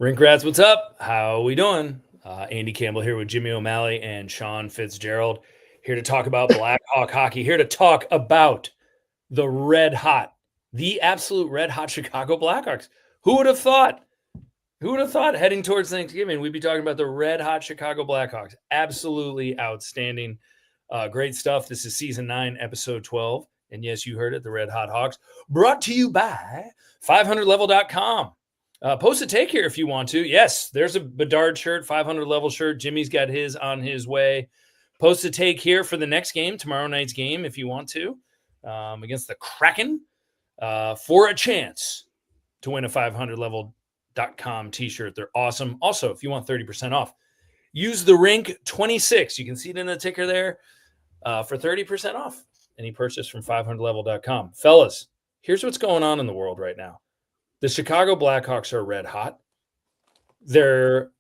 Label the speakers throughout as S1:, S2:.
S1: Rinkcast, what's up? How we doing? Andy Campbell here with Jimmy O'Malley and Sean Fitzgerald. Here to talk about Blackhawk hockey. Here to talk about the the absolute red hot Chicago Blackhawks. Who would have thought? Who would have thought heading towards Thanksgiving we'd be talking about the red hot Chicago Blackhawks? Absolutely outstanding. Great stuff. This is season 9, episode 12. And yes, you heard it, the Red Hot Hawks. Brought to you by 500level.com. Post a take here if you want to. Yes, there's a Bedard shirt, 500 level shirt. Jimmy's got his on his way. Post a take here for the next game, tomorrow night's game, if you want to, against the Kraken, for a chance to win a 500level.com t-shirt. They're awesome. Also, if you want 30% off, use the Rink26. You can see it in the ticker there for 30% off any purchase from 500level.com. Fellas, here's what's going on in the world right now. The Chicago Blackhawks are red hot. Their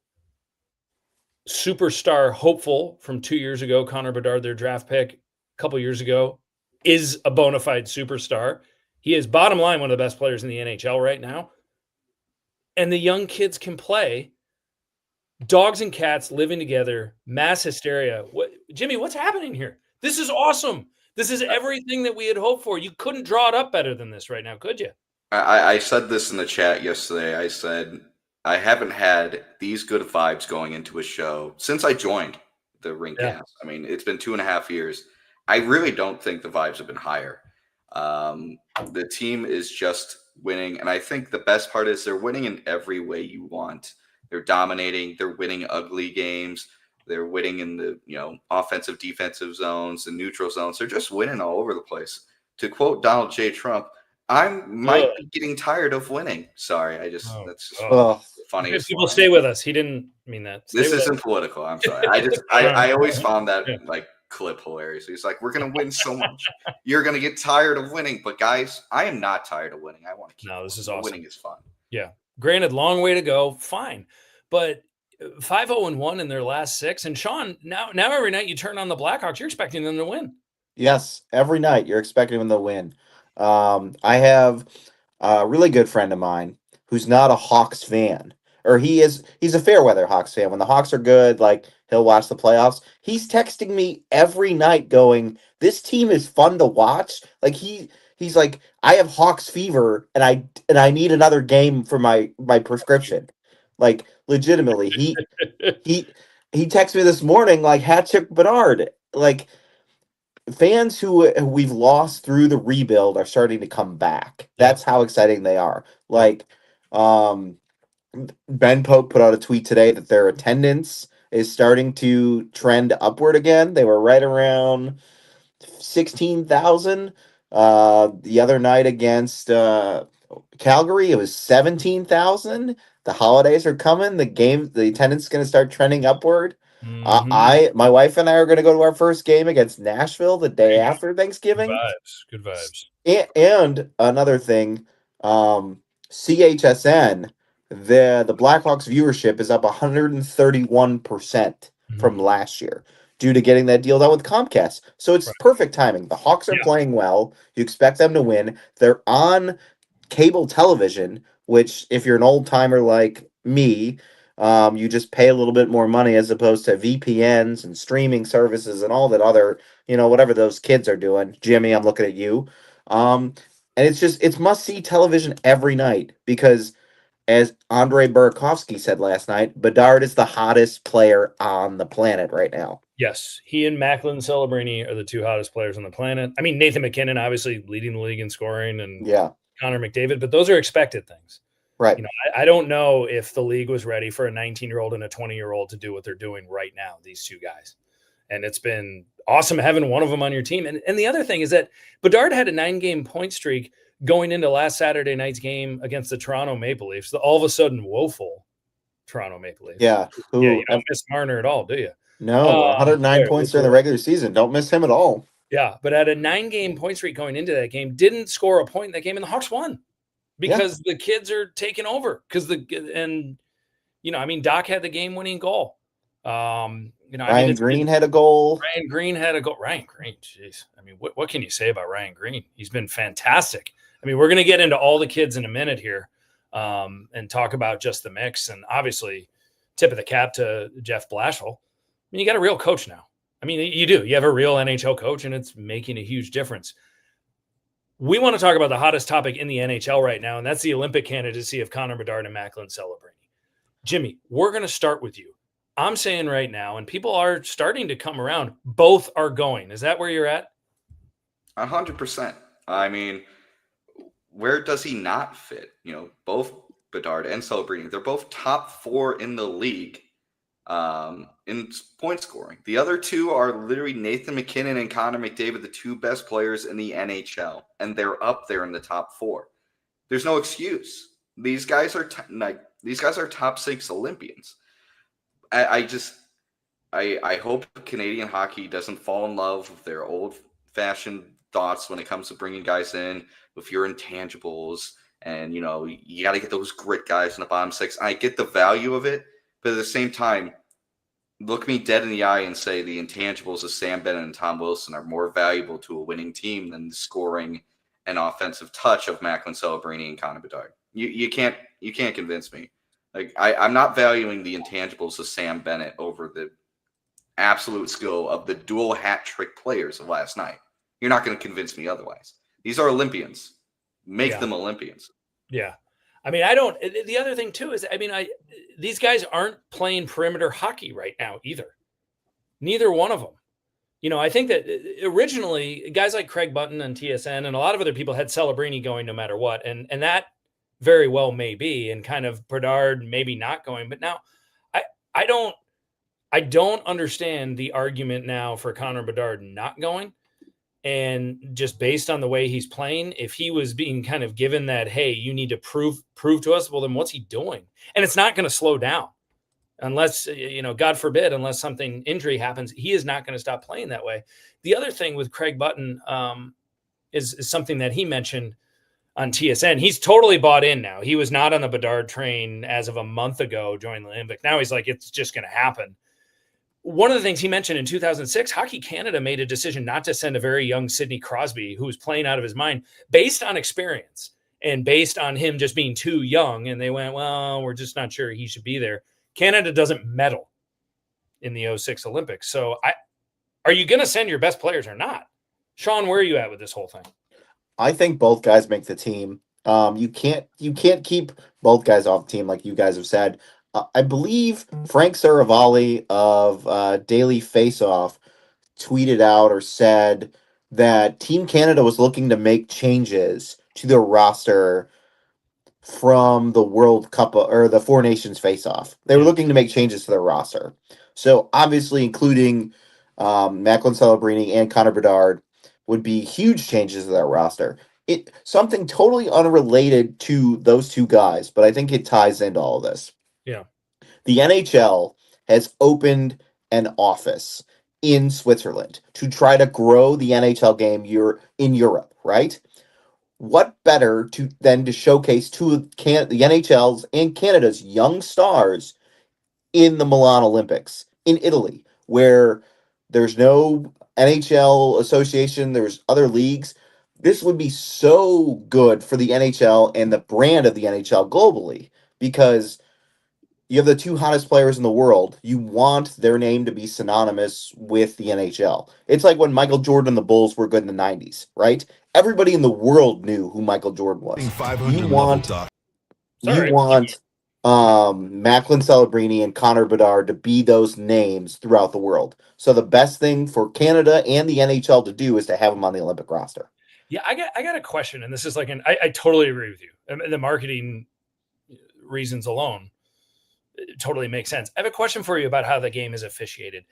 S1: superstar hopeful from 2 years ago, Connor Bedard, their draft pick a couple years ago, is a bona fide superstar. He is, bottom line, one of the best players in the NHL right now. And the young kids can play. Dogs and cats living together, mass hysteria. Jimmy, what's happening here? This is awesome. This is everything that we had hoped for. You couldn't draw it up better than this right now, could you?
S2: I said this in the chat yesterday. I said I haven't had these good vibes going into a show since I joined the Rinkcast. Yeah. I mean, it's been 2.5 years. I really don't think the vibes have been higher. The team is just winning, and I think the best part is they're winning in every way you want. They're dominating. They're winning ugly games. They're winning in the offensive, defensive zones, the neutral zones. They're just winning all over the place. To quote Donald J. Trump, I might be getting tired of winning. Sorry, that's just funny.
S1: People stay with us. He didn't mean that.
S2: This isn't political. I'm sorry. I always found that clip hilarious. He's like, we're gonna win so much. You're gonna get tired of winning. But guys, I am not tired of winning. I want to keep
S1: winning. This is awesome.
S2: Winning is fun.
S1: Yeah. Granted, long way to go. Fine. But 5-0-1 in their last 6. And Sean, now every night you turn on the Blackhawks, you're expecting them to win.
S3: Yes, every night you're expecting them to win. I have a really good friend of mine who's not a Hawks fan, or he's a fair weather Hawks fan. When the Hawks are good, like, he'll watch the playoffs. He's texting me every night going, this team is fun to watch. Like, he's like, I have Hawks fever and I need another game for my prescription. Like, legitimately, he texted me this morning, like, hat trick Bedard. Like, fans who we've lost through the rebuild are starting to come back. That's how exciting they are. Like, Ben Pope put out a tweet today that their attendance is starting to trend upward again. They were right around 16,000. The other night against Calgary, it was 17,000. The holidays are coming. The attendance is going to start trending upward. Mm-hmm. My wife and I are going to go to our first game against Nashville the day after Thanksgiving.
S1: Good vibes.
S3: And another thing, CHSN, the Blackhawks viewership is up 131% from last year due to getting that deal done with Comcast. So it's perfect timing. The Hawks are playing well. You expect them to win. They're on cable television, which, if you're an old timer like me, you just pay a little bit more money as opposed to VPNs and streaming services and all that other, whatever those kids are doing. Jimmy, I'm looking at you. And it's must-see television every night because, as Andrei Burakovsky said last night, Bedard is the hottest player on the planet right now.
S1: Yes, he and Macklin Celebrini are the two hottest players on the planet. I mean, Nathan McKinnon obviously leading the league in scoring, and Connor McDavid, but those are expected things.
S3: Right.
S1: I don't know if the league was ready for a 19-year-old and a 20-year-old to do what they're doing right now, these two guys. And it's been awesome having one of them on your team. And the other thing is that Bedard had a 9-game point streak going into last Saturday night's game against the Toronto Maple Leafs. All of a sudden, woeful Toronto Maple Leafs.
S3: Yeah.
S1: You don't miss Marner at all, do you?
S3: No, 109 points during the regular season. Don't miss him at all.
S1: Yeah, but at a 9-game point streak going into that game, didn't score a point in that game, and the Hawks won. Because the kids are taking over. Doc had the game-winning goal.
S3: Ryan Green had a goal.
S1: Ryan Green, jeez. I mean, what can you say about Ryan Green? He's been fantastic. I mean, we're going to get into all the kids in a minute here. and talk about just the mix. And obviously, tip of the cap to Jeff Blashill. I mean, you got a real coach now. I mean, you do. You have a real NHL coach, and it's making a huge difference. We want to talk about the hottest topic in the NHL right now, and that's the Olympic candidacy of Connor Bedard and Macklin Celebrini. Jimmy, we're going to start with you. I'm saying right now, and people are starting to come around, both are going. Is that where you're at?
S2: 100%. I mean, where does he not fit? Both Bedard and Celebrini, they're both top 4 in the league in point scoring. The other two are literally Nathan McKinnon and Connor McDavid, the 2 best players in the NHL, and they're up there in the top 4. There's no excuse. These guys are top 6 Olympians. I hope Canadian hockey doesn't fall in love with their old-fashioned thoughts when it comes to bringing guys in with your intangibles, and you got to get those grit guys in the bottom 6. I get the value of it, but at the same time, look me dead in the eye and say the intangibles of Sam Bennett and Tom Wilson are more valuable to a winning team than the scoring and offensive touch of Macklin Celebrini and Connor Bedard. You can't convince me. Like I'm not valuing the intangibles of Sam Bennett over the absolute skill of the dual hat trick players of last night. You're not going to convince me otherwise. These are Olympians. Make them Olympians.
S1: Yeah. I mean, the other thing too is, these guys aren't playing perimeter hockey right now either. Neither one of them. I think that originally guys like Craig Button and TSN and a lot of other people had Celebrini going no matter what. And that very well may be, and kind of Bedard maybe not going. But now I don't understand the argument now for Connor Bedard not going. And just based on the way he's playing, if he was being kind of given that, hey, you need to prove to us, well, then what's he doing? And it's not going to slow down unless, God forbid, unless something injury happens, he is not going to stop playing that way. The other thing with Craig Button is something that he mentioned on TSN. He's totally bought in now. He was not on the Bedard train as of a month ago joining the Olympic. Now he's like, it's just going to happen. One of the things he mentioned in 2006, Hockey Canada made a decision not to send a very young Sidney Crosby, who was playing out of his mind, based on experience and based on him just being too young. And they went, well, we're just not sure he should be there. Canada doesn't medal in the 06 Olympics. So are you going to send your best players or not? Sean, where are you at with this whole thing?
S3: I think both guys make the team. You can't keep both guys off the team, like you guys have said. I believe Frank Saravalli of Daily Faceoff tweeted out or said that Team Canada was looking to make changes to their roster from the World Cup or the Four Nations Faceoff. They were looking to make changes to their roster. So obviously including Macklin Celebrini and Connor Bedard would be huge changes to their roster. Something totally unrelated to those two guys, but I think it ties into all of this.
S1: Yeah.
S3: The NHL has opened an office in Switzerland to try to grow the NHL game in Europe, right? What better than to showcase two of the NHL's and Canada's young stars in the Milan Olympics in Italy, where there's no NHL association, there's other leagues. This would be so good for the NHL and the brand of the NHL globally, because you have the 2 hottest players in the world. You want their name to be synonymous with the NHL. It's like when Michael Jordan and the Bulls were good in the 90s, right? Everybody in the world knew who Michael Jordan was. You want Macklin Celebrini and Connor Bedard to be those names throughout the world. So the best thing for Canada and the NHL to do is to have them on the Olympic roster.
S1: Yeah, I got a question, and this is like I totally agree with you. The marketing reasons alone, it totally makes sense. I have a question for you about how the game is officiated.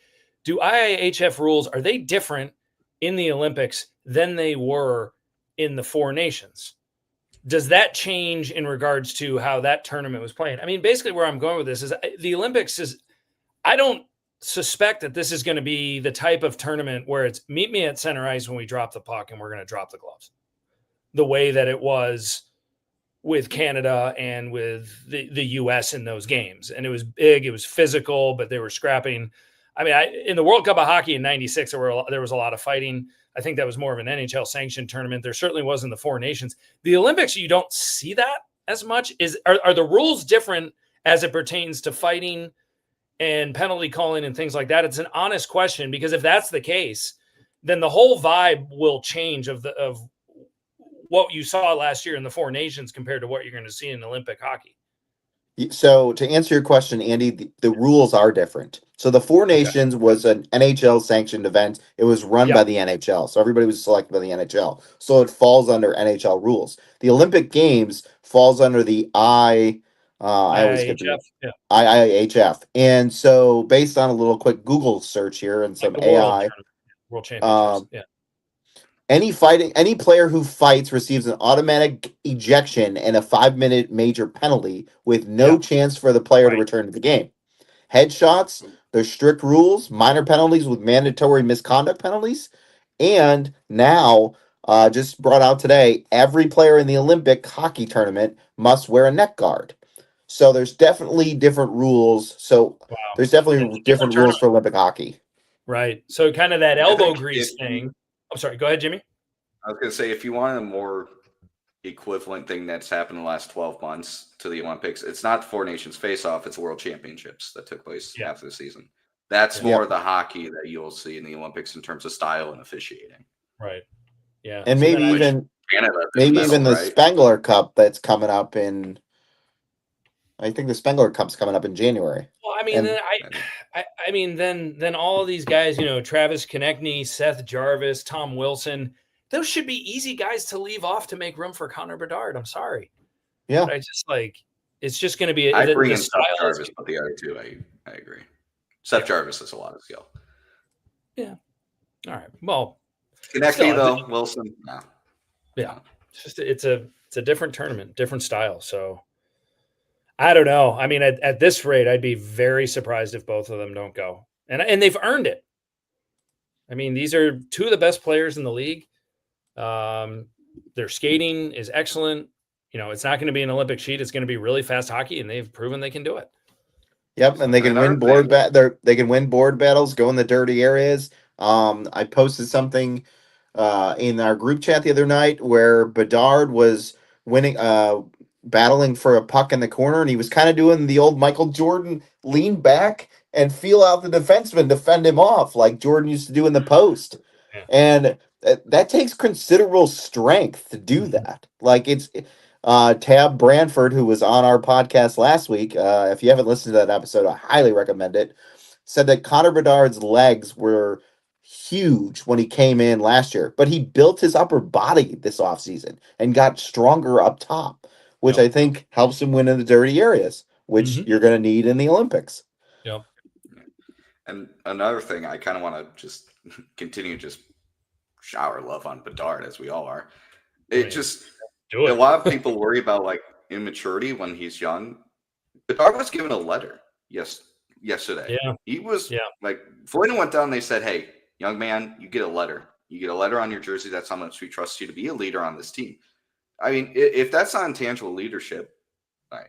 S1: Do IIHF rules, are they different in the Olympics than they were in the Four Nations? Does that change in regards to how that tournament was playing? I mean, basically where I'm going with this is the Olympics I don't suspect that this is going to be the type of tournament where it's meet me at center ice when we drop the puck and we're going to drop the gloves. The way that it was with Canada and with the US in those games. And it was big, it was physical, but they were scrapping. I mean, in the World Cup of Hockey in 96, there was a lot of fighting. I think that was more of an NHL sanctioned tournament. There certainly wasn't the Four Nations. The Olympics, you don't see that as much? Are the rules different as it pertains to fighting and penalty calling and things like that? It's an honest question, because if that's the case, then the whole vibe will change of what you saw last year in the Four Nations compared to what you're going to see in Olympic hockey.
S3: So to answer your question, Andy, the rules are different. So the Four Nations was an NHL sanctioned event. It was run by the NHL. So everybody was selected by the NHL. So it falls under NHL rules. The Olympic Games falls under the I always get the IIHF. And so based on a little quick Google search here and some AI,
S1: World Championships.
S3: any player who fights receives an automatic ejection and a 5-minute major penalty with no chance for the player to return to the game. Headshots, there's strict rules, minor penalties with mandatory misconduct penalties, and now just brought out today, every player in the Olympic hockey tournament must wear a neck guard. So there's definitely different rules. So there's definitely different rules for Olympic hockey.
S1: Right. So kind of that elbow grease thing. I'm sorry. Go ahead, Jimmy.
S2: I was going to say, if you want a more equivalent thing that's happened in the last 12 months to the Olympics, it's not Four Nations face-off, it's World Championships that took place after the season. That's more the hockey that you'll see in the Olympics in terms of style and officiating.
S1: Right. Yeah.
S3: And
S1: so
S3: maybe even the Spengler Cup that's coming up in, I think the Spengler Cup's coming up in January.
S1: Well, I mean, then all of these guys, Travis Konechny, Seth Jarvis, Tom Wilson, those should be easy guys to leave off to make room for Connor Bedard. I'm sorry.
S3: Yeah.
S1: But I just it's just going to be.
S2: I bring in Seth Jarvis, but the other two, I agree. Seth Jarvis has a lot of skill.
S1: Yeah. All right. Well,
S2: Konechny though, Wilson, no.
S1: Yeah. It's a different tournament, different style. So I don't know. I mean, at this rate, I'd be very surprised if both of them don't go. And they've earned it. I mean, these are two of the best players in the league. Their skating is excellent. It's not going to be an Olympic sheet. It's going to be really fast hockey, and they've proven they can do it.
S3: Yep, and they can win they can win board battles, go in the dirty areas. I posted something in our group chat the other night where Bedard was winning battling for a puck in the corner, and he was kind of doing the old Michael Jordan lean back and feel out the defenseman to fend him off like Jordan used to do in the post.
S1: Yeah.
S3: And that takes considerable strength to do that. Like it's Tab Branford, who was on our podcast last week, if you haven't listened to that episode, I highly recommend it, said that Connor Bedard's legs were huge when he came in last year, but he built his upper body this offseason and got stronger up top, which I think helps him win in the dirty areas, which you're going to need in the Olympics.
S1: Yep.
S2: And another thing, I kind of want to just continue just shower love on Bedard, as we all are. A lot of people worry about like immaturity when he's young. Bedard was given a letter yesterday.
S1: Yeah.
S2: He was like, Floyd went down and they said, hey, young man, you get a letter. You get a letter on your jersey. That's how much we trust you to be a leader on this team. I mean, if that's not intangible leadership,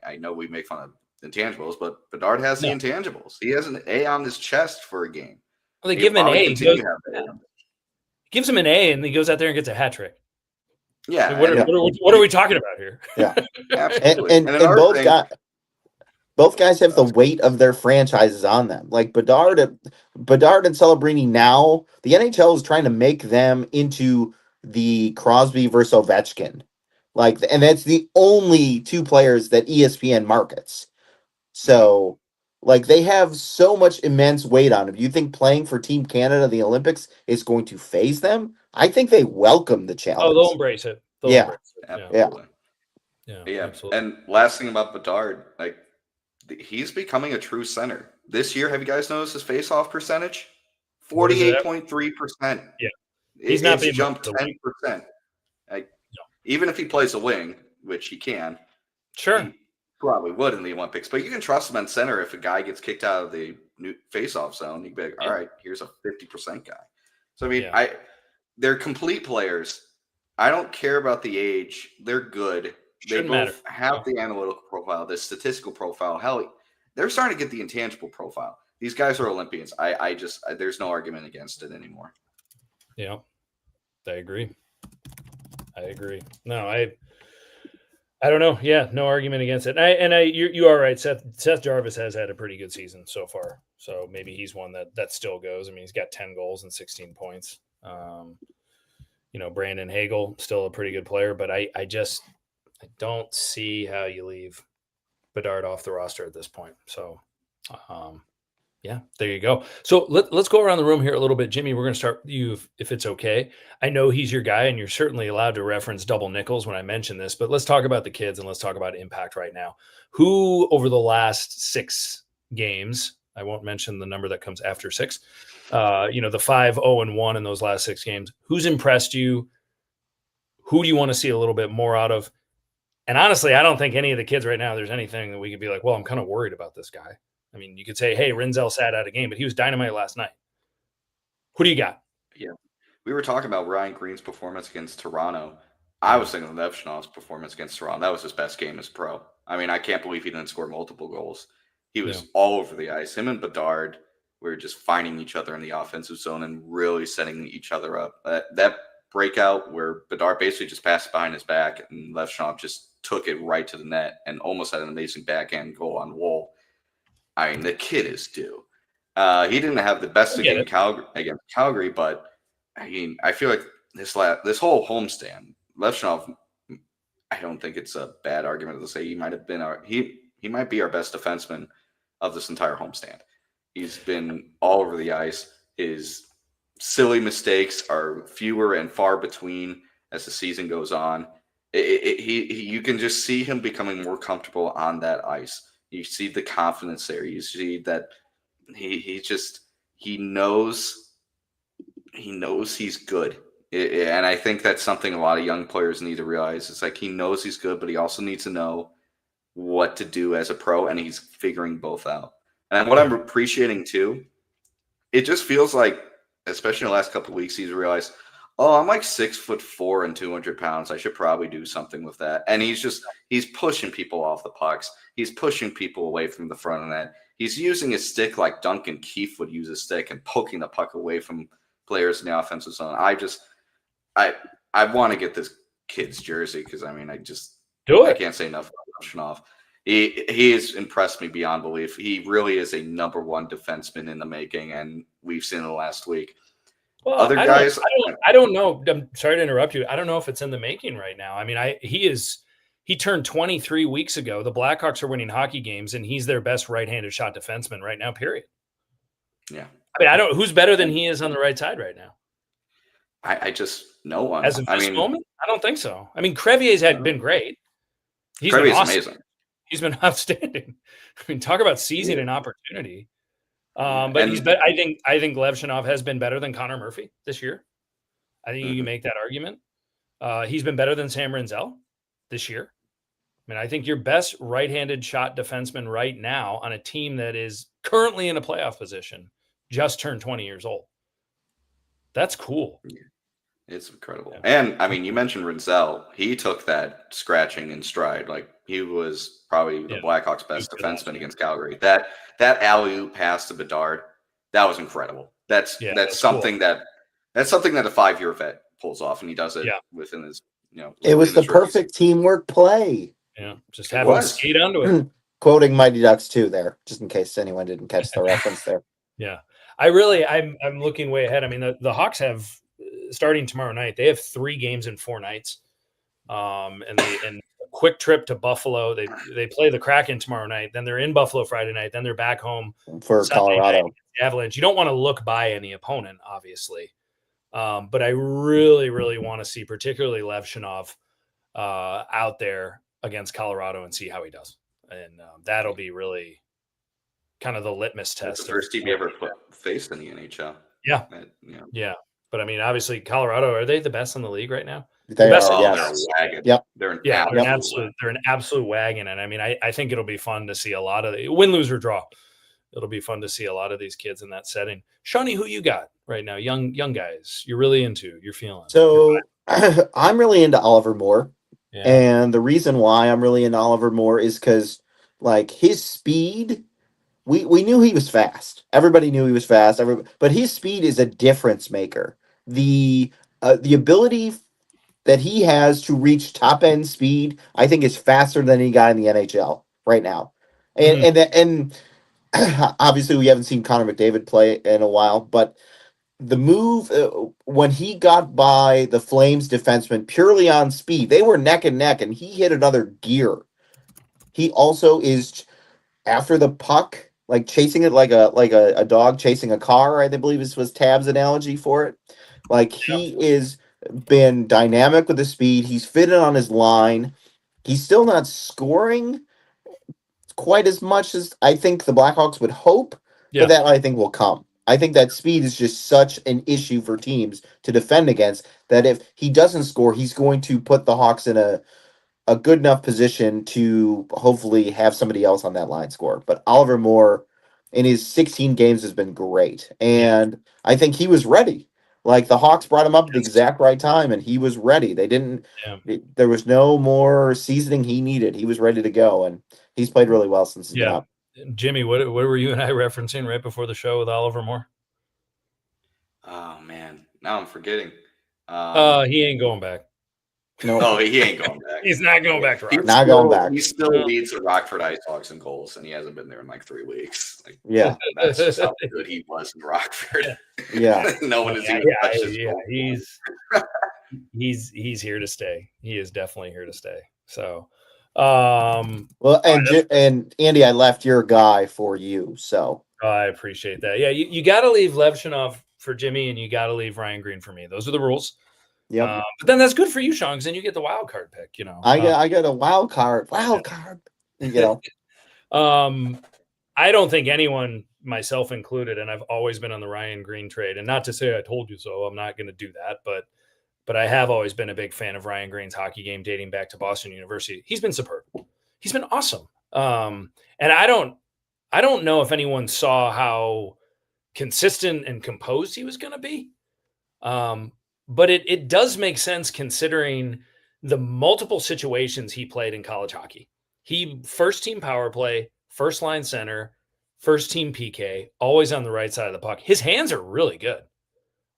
S2: I know we make fun of intangibles, but Bedard has the intangibles. He has an A on his chest for a game.
S1: Well, they give him an A. Gives him an A, and he goes out there and gets a hat trick.
S2: Yeah.
S1: I mean, what are we talking about here?
S3: Yeah.
S2: Absolutely.
S3: And both guys have the weight of their franchises on them. Like Bedard and Celebrini now, the NHL is trying to make them into the Crosby versus Ovechkin. And that's the only two players that ESPN markets. So, they have so much immense weight on them. Do you think playing for Team Canada, the Olympics, is going to phase them? I think they welcome the challenge.
S1: Oh, they'll embrace it.
S2: Absolutely.
S1: Yeah, absolutely.
S2: And last thing about Bedard, he's becoming a true center. This year, have you guys noticed his face-off percentage? 48.3%.
S1: Yeah.
S2: He's not being jumped 10%. Even if he plays a wing, which he can,
S1: sure,
S2: he probably would in the Olympics. But you can trust him on center. If a guy gets kicked out of the new face-off zone, you can be like, all right, here's a 50% guy. So, I mean, they're complete players. I don't care about the age. They're good. They both have the analytical profile, the statistical profile. Hell, they're starting to get the intangible profile. These guys are Olympians. There's no argument against it anymore.
S1: Yeah, I agree. No, I I don't know. Yeah, no argument against it. You are right. Seth Jarvis has had a pretty good season so far, so maybe he's one that still goes. I mean, he's got 10 goals and 16 points. Brandon Hagel still a pretty good player, but I don't see how you leave Bedard off the roster at this point. So, yeah, there you go. So let's go around the room here a little bit. Jimmy, we're going to start with you if it's okay. I know he's your guy, and you're certainly allowed to reference double nickels when I mention this, but let's talk about the kids and let's talk about impact right now. Who over the last 6 games, I won't mention the number that comes after 6, the 5-0-1 in those last 6 games, who's impressed you? Who do you want to see a little bit more out of? And honestly, I don't think any of the kids right now, there's anything that we could be like, well, I'm kind of worried about this guy. I mean, you could say, hey, Rinzel sat out a game, but he was dynamite last night. Who do you got?
S2: Yeah. We were talking about Ryan Green's performance against Toronto. I was thinking of Levshinov's performance against Toronto. That was his best game as pro. I mean, I can't believe he didn't score multiple goals. He was all over the ice. Him and Bedard were just finding each other in the offensive zone and really setting each other up. That breakout where Bedard basically just passed behind his back and Levshinov just took it right to the net and almost had an amazing backhand goal on Woll. I mean, the kid is due. He didn't have the best game against Calgary, but I mean, I feel like this whole homestand, Levshinov, I don't think it's a bad argument to say he might have been he might be our best defenseman of this entire homestand. He's been all over the ice. His silly mistakes are fewer and far between as the season goes on. You can just see him becoming more comfortable on that ice. You see the confidence there. You see that he knows he's good. And I think that's something a lot of young players need to realize. It's like he knows he's good, but he also needs to know what to do as a pro, and he's figuring both out. And what I'm appreciating too, it just feels like, especially in the last couple of weeks, he's realized, oh, I'm like 6'4" and 200 pounds. I should probably do something with that. And he's pushing people off the pucks. He's pushing people away from the front of the net. He's using his stick like Duncan Keith would use his stick and poking the puck away from players in the offensive zone. I want to get this kid's jersey because, I mean, I can't say enough about Levshinov. He has impressed me beyond belief. He really is a number one defenseman in the making, and we've seen it last week.
S1: Well, other guys, I don't know. I'm sorry to interrupt you. I don't know if it's in the making right now. I mean, he turned 23 weeks ago. The Blackhawks are winning hockey games, and he's their best right-handed shot defenseman right now, period.
S2: Yeah.
S1: I mean, who's better than he is on the right side right now?
S2: I just, no one.
S1: As of this moment? I don't think so. I mean, Crevier's been great. He's
S2: Crevier's
S1: been awesome.
S2: Amazing.
S1: He's been outstanding. I mean, talk about seizing an opportunity. But I think Levshinov has been better than Connor Murphy this year. I think you can make that argument. He's been better than Sam Rinzel this year. I mean, I think your best right-handed shot defenseman right now on a team that is currently in a playoff position just turned 20 years old. That's cool.
S2: It's incredible. Yeah. And, I mean, you mentioned Rinzel. He took that scratching in stride. Like, he was probably the Blackhawks' best defenseman against Calgary. That alley-oop pass to Bedard, that was incredible. That's something cool. That's something that a 5-year vet pulls off, and he does it within his,
S3: It was the perfect teamwork play.
S1: Yeah, just have him skate onto it.
S3: Quoting Mighty Ducks 2 there, just in case anyone didn't catch the reference there.
S1: Yeah. I'm looking way ahead. I mean, the Hawks have, starting tomorrow night, they have 3 games in 4 nights. And a quick trip to Buffalo. They play the Kraken tomorrow night. Then they're in Buffalo Friday night. Then they're back home
S3: for Colorado.
S1: The Avalanche. You don't want to look by any opponent, obviously. But I really, really want to see particularly Levshinov out there against Colorado and see how he does. And that'll be really kind of the litmus test.
S2: That's the first team you ever faced in the NHL.
S1: Yeah. Yeah. But I mean, obviously, Colorado, are they the best in the league right now?
S3: They
S2: are. They're a wagon.
S3: Yep.
S2: They're an
S1: absolute wagon. And I mean, I think it'll be fun to see a lot of win, lose, or draw. It'll be fun to see a lot of these kids in that setting. Shawnee, who you got right now? Young guys you're really into, you're feeling.
S3: So I'm really into Oliver Moore. Yeah. And the reason why I'm really into Oliver Moore is because, like, his speed, we knew he was fast. Everybody knew he was fast. But his speed is a difference maker. The ability that he has to reach top end speed, I think is faster than any guy in the NHL right now. And obviously we haven't seen Connor McDavid play in a while, but the move when he got by the Flames defenseman purely on speed, they were neck and neck, and he hit another gear. He also is after the puck, like chasing it like a dog chasing a car. I believe this was Tab's analogy for it. Like he is been dynamic with the speed. He's fitted on his line. He's still not scoring quite as much as I think the Blackhawks would hope, but that I think will come. I think that speed is just such an issue for teams to defend against that if he doesn't score, he's going to put the Hawks in a good enough position to hopefully have somebody else on that line score. But Oliver Moore in his 16 games has been great. And I think he was ready. Like the Hawks brought him up at the exact right time and he was ready. They didn't, there was no more seasoning he needed. He was ready to go. And he's played really well since he's been up.
S1: Jimmy, what were you and I referencing right before the show with Oliver Moore?
S2: Oh man, now I'm forgetting.
S1: He ain't going back.
S3: No,
S2: oh, he ain't going back.
S1: He's not going back to Rockford.
S3: Not going back.
S2: He still leads the Rockford Ice Hawks in goals, and he hasn't been there in like 3 weeks. Like,
S3: yeah,
S2: that's just how good he was in Rockford.
S3: Yeah,
S2: no one has even touched his goal.
S1: He's here to stay. He is definitely here to stay. So,
S3: well, and Andy, I left your guy for you, so
S1: I appreciate that. Yeah, you got to leave Levshunov for Jimmy, and you got to leave Ryan Green for me. Those are the rules.
S3: Yeah,
S1: but then that's good for you, Sean, because then you get the wild card pick. You know,
S3: I got a wild card. You know,
S1: I don't think anyone, myself included, and I've always been on the Ryan Green trade. And not to say I told you so, I'm not going to do that, but I have always been a big fan of Ryan Green's hockey game dating back to Boston University. He's been superb. He's been awesome. And I don't know if anyone saw how consistent and composed he was going to be. But it does make sense considering the multiple situations he played in college hockey. He first team power play, first line center, first team PK, always on the right side of the puck. His hands are really good.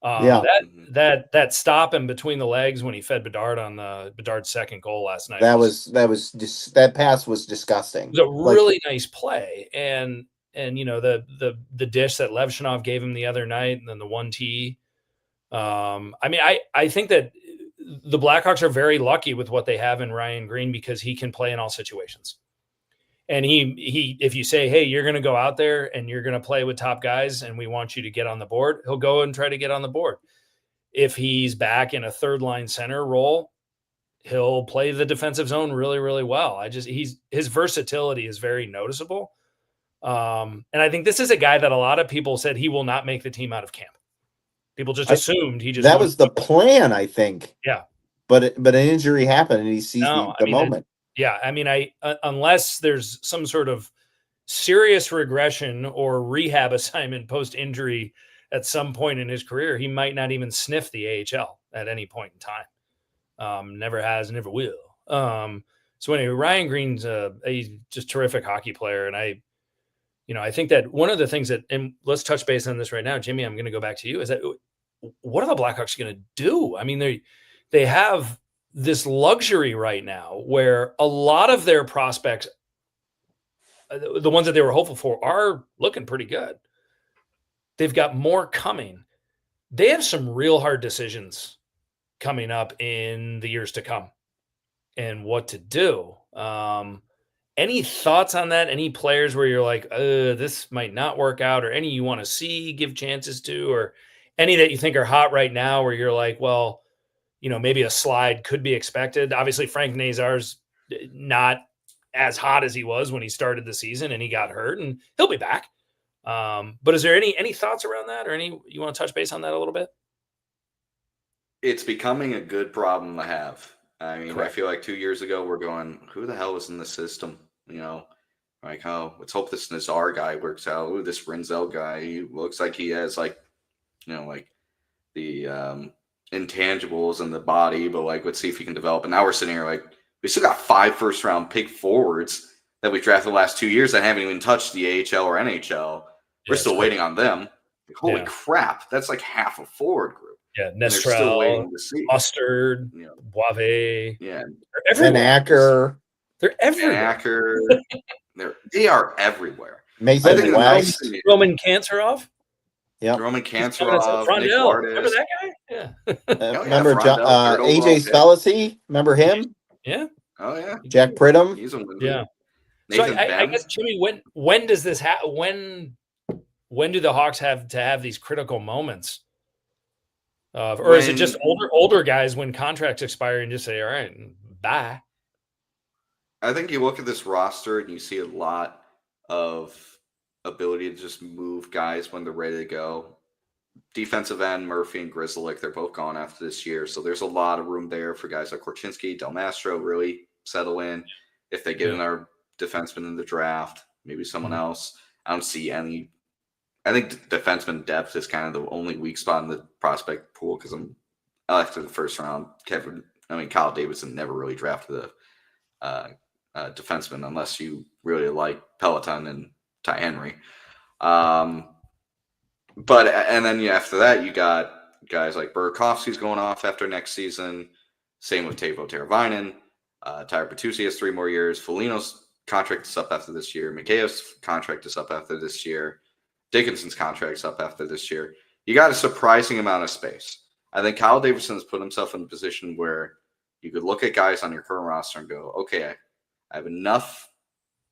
S1: That stop in between the legs when he fed Bedard on the Bedard's second goal last night.
S3: That pass was disgusting.
S1: It was a really nice play. And you know, the dish that Levshunov gave him the other night and then the 1T. I mean, I think that the Blackhawks are very lucky with what they have in Ryan Green because he can play in all situations. And he if you say, hey, you're going to go out there and you're going to play with top guys and we want you to get on the board, he'll go and try to get on the board. If he's back in a third line center role, he'll play the defensive zone really, really well. His versatility is very noticeable. And I think this is a guy that a lot of people said he will not make the team out of camp. People just assumed he just.
S3: That was the plan, I think.
S1: Yeah,
S3: but an injury happened, and he sees the moment.
S1: I mean, unless there's some sort of serious regression or rehab assignment post injury at some point in his career, he might not even sniff the AHL at any point in time. Never has, never will. So anyway, Ryan Green's a just terrific hockey player, and I think that one of the things that, and let's touch base on this right now, Jimmy, I'm going to go back to you, is that what are the Blackhawks going to do? I mean, they have this luxury right now where a lot of their prospects, the ones that they were hopeful for, are looking pretty good. They've got more coming. They have some real hard decisions coming up in the years to come and what to do. Any thoughts on that? Any players where you're like, this might not work out, or any you want to see give chances to, or any that you think are hot right now where you're like, well, maybe a slide could be expected. Obviously, Frank Nazar's not as hot as he was when he started the season and he got hurt, and he'll be back. But is there any thoughts around that, or you want to touch base on that a little bit?
S2: It's becoming a good problem to have. I mean,
S1: Correct.
S2: I feel like 2 years ago we're going, who the hell was in the system? Like, oh, let's hope this Nazar guy works out. Ooh, this Renzel guy, he looks like he has like the intangibles in the body, but like, let's see if he can develop. And now we're sitting here like, we still got 5 first-round pick forwards that we drafted the last 2 years that haven't even touched the AHL or NHL. We're still waiting on them. Like, holy crap, that's like half a forward group.
S1: Yeah,
S2: And they're still
S1: Nestrel,
S2: waiting to see.
S1: Mustard, Boivin.
S2: Yeah.
S1: They're everywhere.
S3: Van Acker.
S1: They're everywhere.
S2: Van Acker. They are everywhere.
S3: Mason
S2: I think the nice
S3: West.
S2: thing is
S1: Roman Kantarov.
S3: Yep.
S2: Roman
S1: He's coming to
S2: Kantarov, Nick
S1: Frondell. Remember
S2: Wartis.
S1: that guy? Yeah.
S3: Remember
S2: Frondell, third
S3: AJ
S2: overall pick.
S3: Spellacy? Remember him?
S1: Yeah.
S2: Oh yeah,
S3: Jack Pridham.
S2: he's a winner.
S1: Yeah.
S2: Nathan
S1: So I
S2: Benz.
S1: guess, Jimmy, when does this happen? When do the Hawks have to have these critical moments? Or is it just older guys when contracts expire and just say, all right, bye?
S2: I think you look at this roster and you see a lot of ability to just move guys when they're ready to go. Defensive end, Murphy and Grzelcyk, they're both gone after this year. So there's a lot of room there for guys like Korchinski, Del Mastro really settle in. If they get another defenseman in the draft, maybe someone else. I don't see any. I think defenseman depth is kind of the only weak spot in the prospect pool because after the first round, Kyle Davidson never really drafted a defenseman unless you really like Peloton and Ty Henry. But then after that, you got guys like Burakovsky's going off after next season. Same with Teuvo Teravainen. Tyler Bertuzzi has 3 more years. Foligno's contract is up after this year. Mikheiv's contract is up after this year. Dickinson's contract's up after this year. You got a surprising amount of space. I think Kyle Davidson has put himself in a position where you could look at guys on your current roster and go, okay, I have enough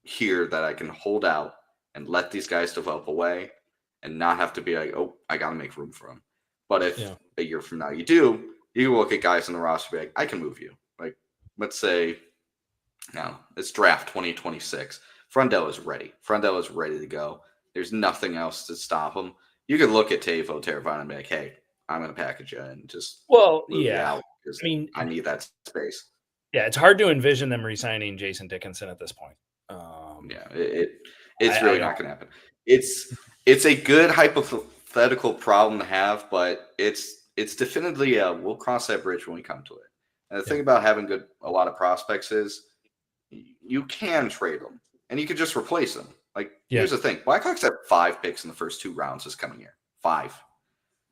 S2: here that I can hold out and let these guys develop away and not have to be like, oh, I got to make room for them. But if a year from now you do, you can look at guys on the roster and be like, I can move you. Like, let's say, now it's draft 2026. Frondell is ready. Frondell is ready to go. There's nothing else to stop him. You could look at Teuvo Teravainen and be like, hey, I'm going to package you and just move you out because I need that space.
S1: Yeah, it's hard to envision them re-signing Jason Dickinson at this point.
S2: It's really not going to happen. It's a good hypothetical problem to have, but it's definitely we'll cross that bridge when we come to it. And the thing about having a lot of prospects is you can trade them and you can just replace them. Like, here's the thing. Blackhawks have 5 picks in the first 2 rounds this coming year. 5.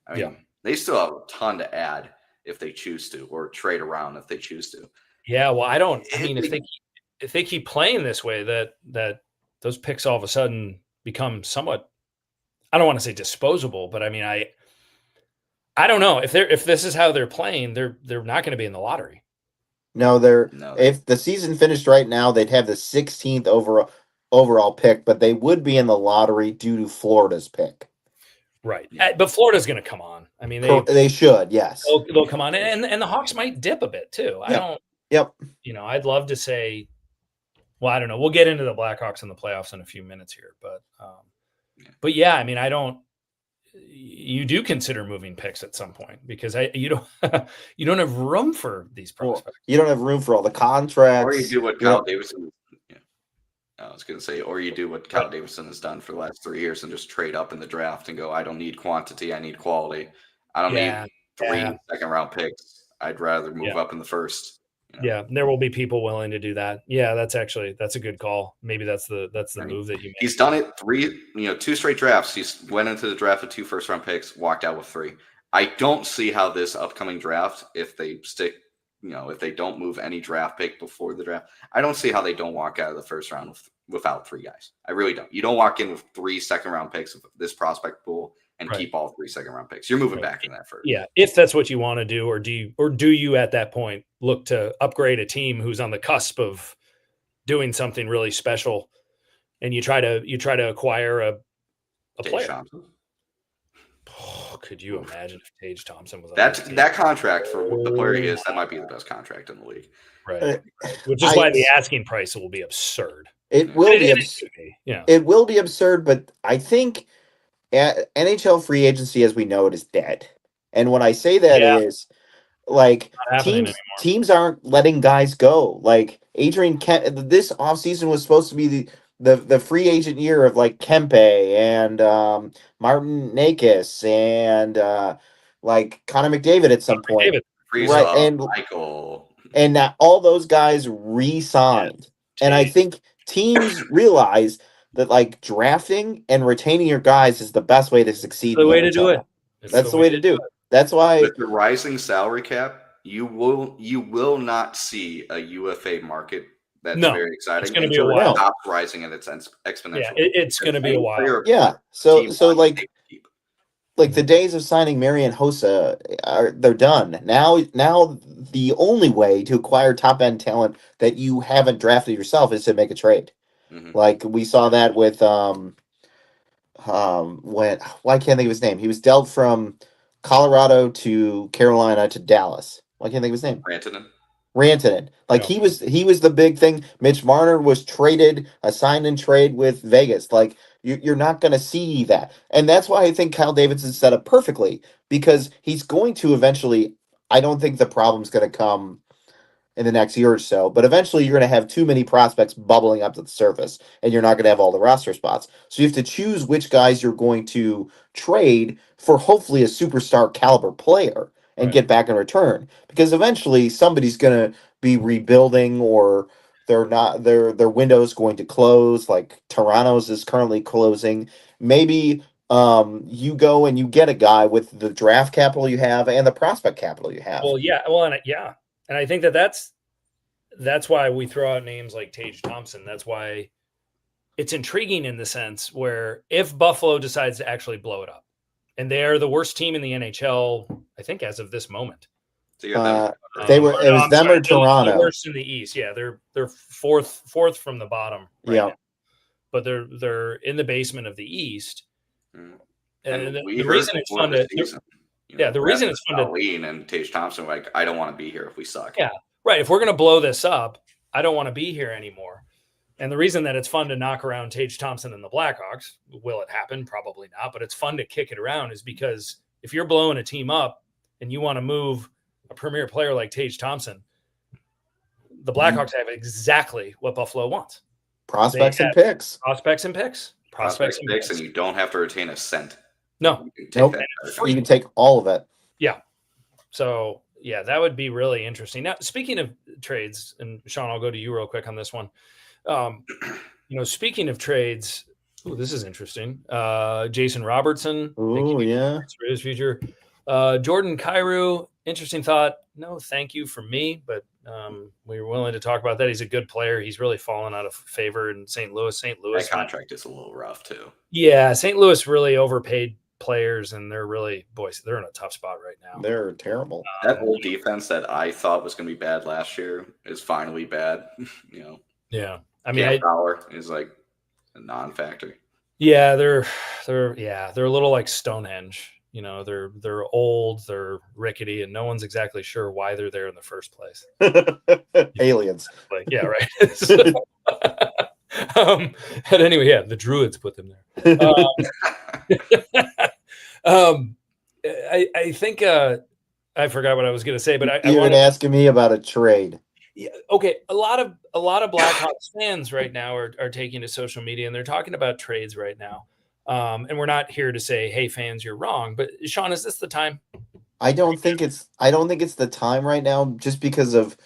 S2: I mean, they still have a ton to add if they choose to, or trade around if they choose to.
S1: Yeah, well, if they keep playing this way, that those picks all of a sudden become somewhat, I don't want to say disposable, but I mean, I don't know if this is how they're playing, they're not going to be in the lottery.
S3: No, if the season finished right now, they'd have the 16th overall pick, but they would be in the lottery due to Florida's pick.
S1: Right. But Florida's going to come on. I mean,
S3: they should, yes.
S1: They'll come on. And the Hawks might dip a bit too. I'd love to say, well, I don't know. We'll get into the Blackhawks in the playoffs in a few minutes here. But yeah, I mean, you do consider moving picks at some point because you don't have room for these prospects.
S3: You don't have room for all the contracts.
S2: Or you do what Kyle Davidson. I was going to say, or you do what Kyle Davidson has done for the last 3 years and just trade up in the draft and go, I don't need quantity, I need quality. I don't need 3 second-round picks. I'd rather move up in the first.
S1: Yeah, there will be people willing to do that. Yeah, that's a good call. Maybe that's the move that you made.
S2: He's done it 2 straight drafts. He's went into the draft with 2 first-round picks, walked out with 3. I don't see how this upcoming draft, if they stick, if they don't move any draft pick before the draft, I don't see how they don't walk out of the first round without 3 guys. I really don't. You don't walk in with 3 second-round picks of this prospect pool and keep all 3 second-round picks. You're moving back in that first.
S1: Yeah, if that's what you want to do, or do you at that point look to upgrade a team who's on the cusp of doing something really special, and you try to acquire a player?
S2: Thompson.
S1: Oh, could you imagine if Tage Thompson was on
S2: that contract for the player he is? That might be the best contract in the league,
S1: right? Which is why the asking price will be absurd.
S3: It will be absurd. Yeah, it will be absurd. But I think NHL free agency, as we know it, is dead. And when I say that is like teams aren't letting guys go. Like Adrian Kempe, this offseason was supposed to be the free agent year of like Kempe and Martin Nakis and like Connor McDavid at some point.
S2: Right, and Michael.
S3: And all those guys re-signed. And I think teams realize that like drafting and retaining your guys is the best way to succeed.
S1: The way to do it.
S3: That's the way to do it. That's why
S2: with the rising salary cap, you will not see a UFA market that's
S1: No,
S2: very exciting
S1: it's gonna be a
S2: until it
S1: while.
S2: stops rising and it's exponential.
S1: Yeah, it's gonna be a
S2: Any
S1: while.
S2: player
S3: yeah.
S2: team
S3: So
S2: wants
S3: like
S2: to keep.
S3: like the days of signing Marian Hossa they're done. Now the only way to acquire top end talent that you haven't drafted yourself is to make a trade.
S2: Mhm.
S3: Like we saw that with when why can't I think of his name? He was dealt from Colorado to Carolina to Dallas. Why can't I think of his name? Rantanen. Like
S1: No.
S3: he was the big thing. Mitch Marner was traded, a sign and trade with Vegas. Like you're not going to see that, and that's why I think Kyle Davidson's set up perfectly because he's going to eventually. I don't think the problem's going to come in the next year or so, but eventually you're going to have too many prospects bubbling up to the surface, and you're not going to have all the roster spots. So you have to choose which guys you're going to trade for, hopefully a superstar caliber player, and
S1: Right.
S3: get back in return, because eventually somebody's going to be rebuilding, or they're not their window's going to close. Like Toronto's is currently closing. Maybe you go and you get a guy with the draft capital you have and the prospect capital you have.
S1: Well, yeah. Well, and I think that's why we throw out names like Tage Thompson. That's why it's intriguing in the sense where if Buffalo decides to actually blow it up, and they are the worst team in the NHL, I think, as of this moment.
S2: So you got
S3: They were. It was
S1: I'm
S3: them
S1: sorry,
S3: or Toronto.
S1: They're worst in the East. Yeah, they're fourth from the bottom right now. But they're in the basement of the East.
S2: And
S1: the
S2: we
S1: reason it's fun to the reason it's fun to
S2: Lean and Tage Thompson, like, I don't want to be here if we suck.
S1: Yeah, right. If we're going to blow this up, I don't want to be here anymore. And the reason that it's fun to knock around Tage Thompson and the Blackhawks, will it happen? Probably not. But it's fun to kick it around, is because if you're blowing a team up and you want to move a premier player like Tage Thompson, the Blackhawks have exactly what Buffalo wants.
S3: Prospects and picks.
S1: Prospects and picks.
S2: And you don't have to retain a cent.
S1: No.
S3: You can take all of it.
S1: Yeah. So, yeah, that would be really interesting. Now, speaking of trades, and Sean, I'll go to you real quick on this one. Speaking of trades, this is interesting. Jason Robertson.
S3: Oh, yeah.
S1: For his future. Jordan Kyrou, interesting thought. No, thank you for me, but we were willing to talk about that. He's a good player. He's really fallen out of favor in St. Louis.
S2: That contract is a little rough, too.
S1: Yeah, St. Louis really overpaid players, and they're in a tough spot right now.
S3: They're terrible.
S2: That whole defense that I thought was going to be bad last year is finally bad.
S1: Yeah, I mean,
S2: Power is like a non-factor.
S1: Yeah, they're a little like Stonehenge. They're old, they're rickety, and no one's exactly sure why they're there in the first place.
S3: Aliens.
S1: Like, yeah, right. But anyway, yeah, the Druids put them there. I think I forgot what I was going to say, but
S3: you're asking me about a trade.
S1: Yeah, okay. A lot of Blackhawks fans right now are taking to social media, and they're talking about trades right now. And we're not here to say, "Hey, fans, you're wrong." But Sean, is this the time?
S3: I don't think it's the time right now, just because of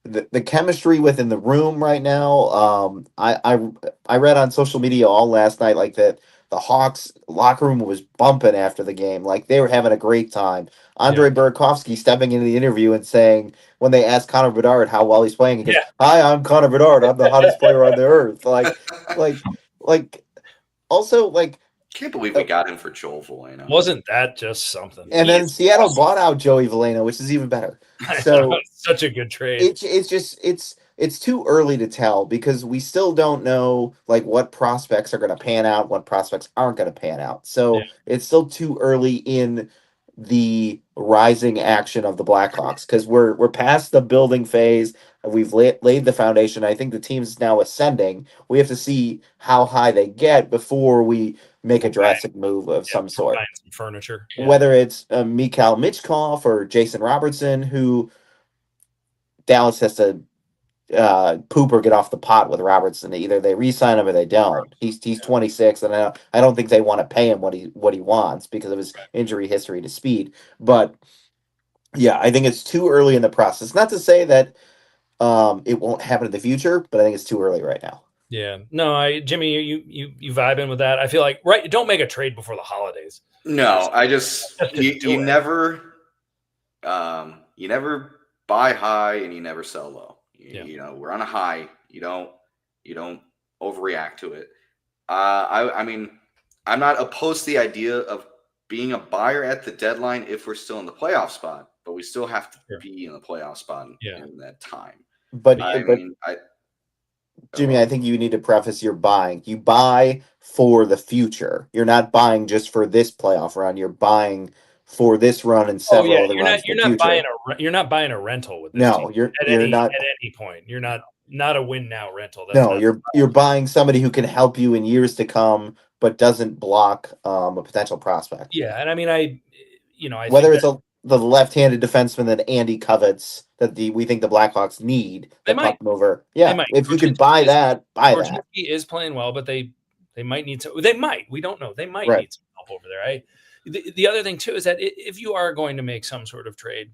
S3: the chemistry within the room right now. I read on social media all last night like that the Hawks locker room was bumping after the game, like they were having a great time. Andrei Burakovsky stepping into the interview and saying, when they asked Connor Bedard how well he's playing, he goes, "Hi, I'm Connor Bedard. I'm the hottest player on the earth." Also,
S2: can't believe we got him for Joel Veleno.
S1: Wasn't that just something?
S3: And then Seattle bought out Joey Veleno, which is even better. So
S1: such a good trade.
S3: It's too early to tell, because we still don't know what prospects are going to pan out, what prospects aren't going to pan out. So it's still too early in the rising action of the Blackhawks, because we're past the building phase. We've laid the foundation. I think the team's now ascending. We have to see how high they get before we make a drastic move of some sort.
S1: Some furniture.
S3: Whether it's Mikhail Michkov or Jason Robertson, who Dallas has to poop or get off the pot with Robertson. Either they re-sign him or they don't. He's 26, and I don't think they want to pay him what he wants because of his injury history to speed. But yeah, I think it's too early in the process. Not to say that it won't happen in the future, but I think it's too early right now.
S1: Yeah. No, Jimmy, you vibing with that? I feel like don't make a trade before the holidays.
S2: No,
S1: Just to do
S2: you
S1: it.
S2: never buy high and you never sell low.
S1: Yeah.
S2: You know, we're on a high. You don't overreact to it. I mean, I'm not opposed to the idea of being a buyer at the deadline if we're still in the playoff spot, but we still have to be in the playoff spot in that time.
S3: But Jimmy,
S2: Hello?
S3: I think you need to preface your buying. You buy for the future. You're not buying just for this playoff run. You're buying for this run and several other runs in the future.
S1: You're not buying a rental with this
S3: No,
S1: team
S3: you're not
S1: at any point. You're not a win now rental. That's
S3: no, you're buying somebody who can help you in years to come, but doesn't block a potential prospect.
S1: Yeah, and I mean,
S3: whether it's the left-handed defenseman that Andy covets that we think the Blackhawks need to pump him over. Yeah, if you can buy that, buy that.
S1: He is playing well, but they might need to. They might. We don't know. They might need some help over there. The other thing too is that if you are going to make some sort of trade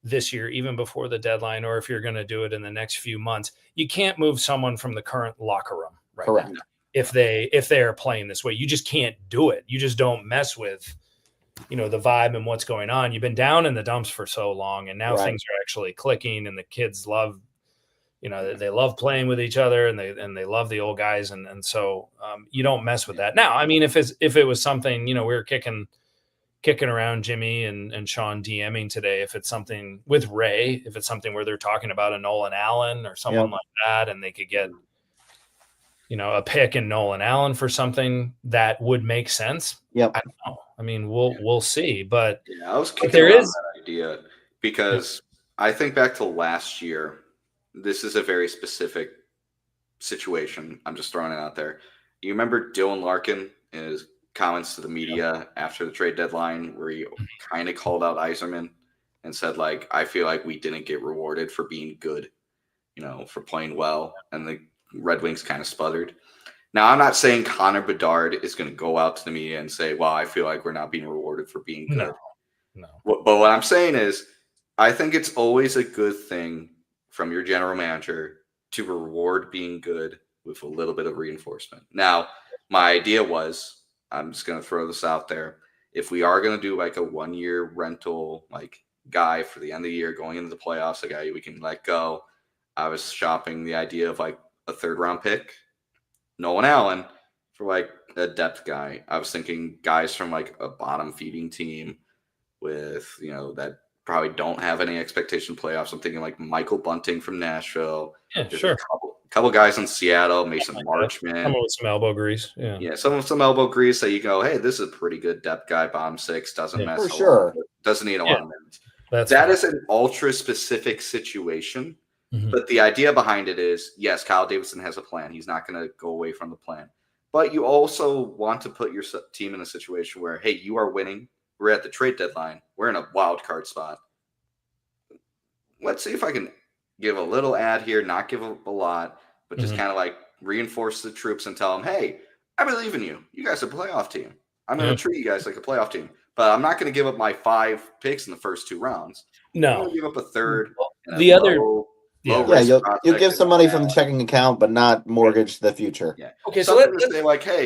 S1: this year, even before the deadline, or if you're going to do it in the next few months, you can't move someone from the current locker room right
S3: Correct.
S1: now. If they are playing this way, you just can't do it. You just don't mess with, the vibe and what's going on. You've been down in the dumps for so long, and now things are actually clicking, and the kids love, they love playing with each other, and they love the old guys, and so you don't mess with that. Now, I mean, if it was something, we were kicking around Jimmy and Sean DMing today, if it's something with Ray, if it's something where they're talking about a Nolan Allen or someone like that, and they could get, a pick in Nolan Allen for something that would make sense.
S3: Yep.
S1: I don't know. I mean, we'll see, but
S2: I was kicking around that idea because I think back to last year. This is a very specific situation. I'm just throwing it out there. You remember Dylan Larkin and his comments to the media after the trade deadline where he kind of called out Yzerman and said, like, I feel like we didn't get rewarded for being good, for playing well, and the Red Wings kind of sputtered. Now, I'm not saying Connor Bedard is going to go out to the media and say, well, I feel like we're not being rewarded for being good.
S1: No.
S2: But what I'm saying is I think it's always a good thing from your general manager to reward being good with a little bit of reinforcement. Now, my idea was, I'm just going to throw this out there. If we are going to do like a 1-year rental, like guy for the end of the year going into the playoffs, a guy we can let go, I was shopping the idea of like a 3rd round pick, Nolan Allen, for like a depth guy. I was thinking guys from like a bottom feeding team with, that probably don't have any expectation playoffs. I'm thinking like Michael Bunting from Nashville.
S1: Yeah, sure.
S2: A couple guys in Seattle, Mason Marchman.
S1: Someone with some elbow grease. Yeah.
S2: Yeah, some elbow grease that you go, hey, this is a pretty good depth guy, bottom 6, doesn't mess
S3: for sure.
S2: Doesn't need a lot of minutes.
S1: That
S2: is an ultra specific situation.
S1: Mm-hmm.
S2: But the idea behind it is, yes, Kyle Davidson has a plan. He's not going to go away from the plan. But you also want to put your team in a situation where, hey, you are winning. We're at the trade deadline. We're in a wild card spot. Let's see if I can give a little ad here, not give up a lot, but just kind of like reinforce the troops and tell them, hey, I believe in you. You guys are a playoff team. I'm going to treat you guys like a playoff team. But I'm not going to give up my 5 picks in the first 2 rounds.
S1: No.
S2: I'm going to give up a 3rd.
S3: You'll give some money from the checking account, but not mortgage the future.
S2: Yeah.
S1: Okay,
S2: so let's say like, hey,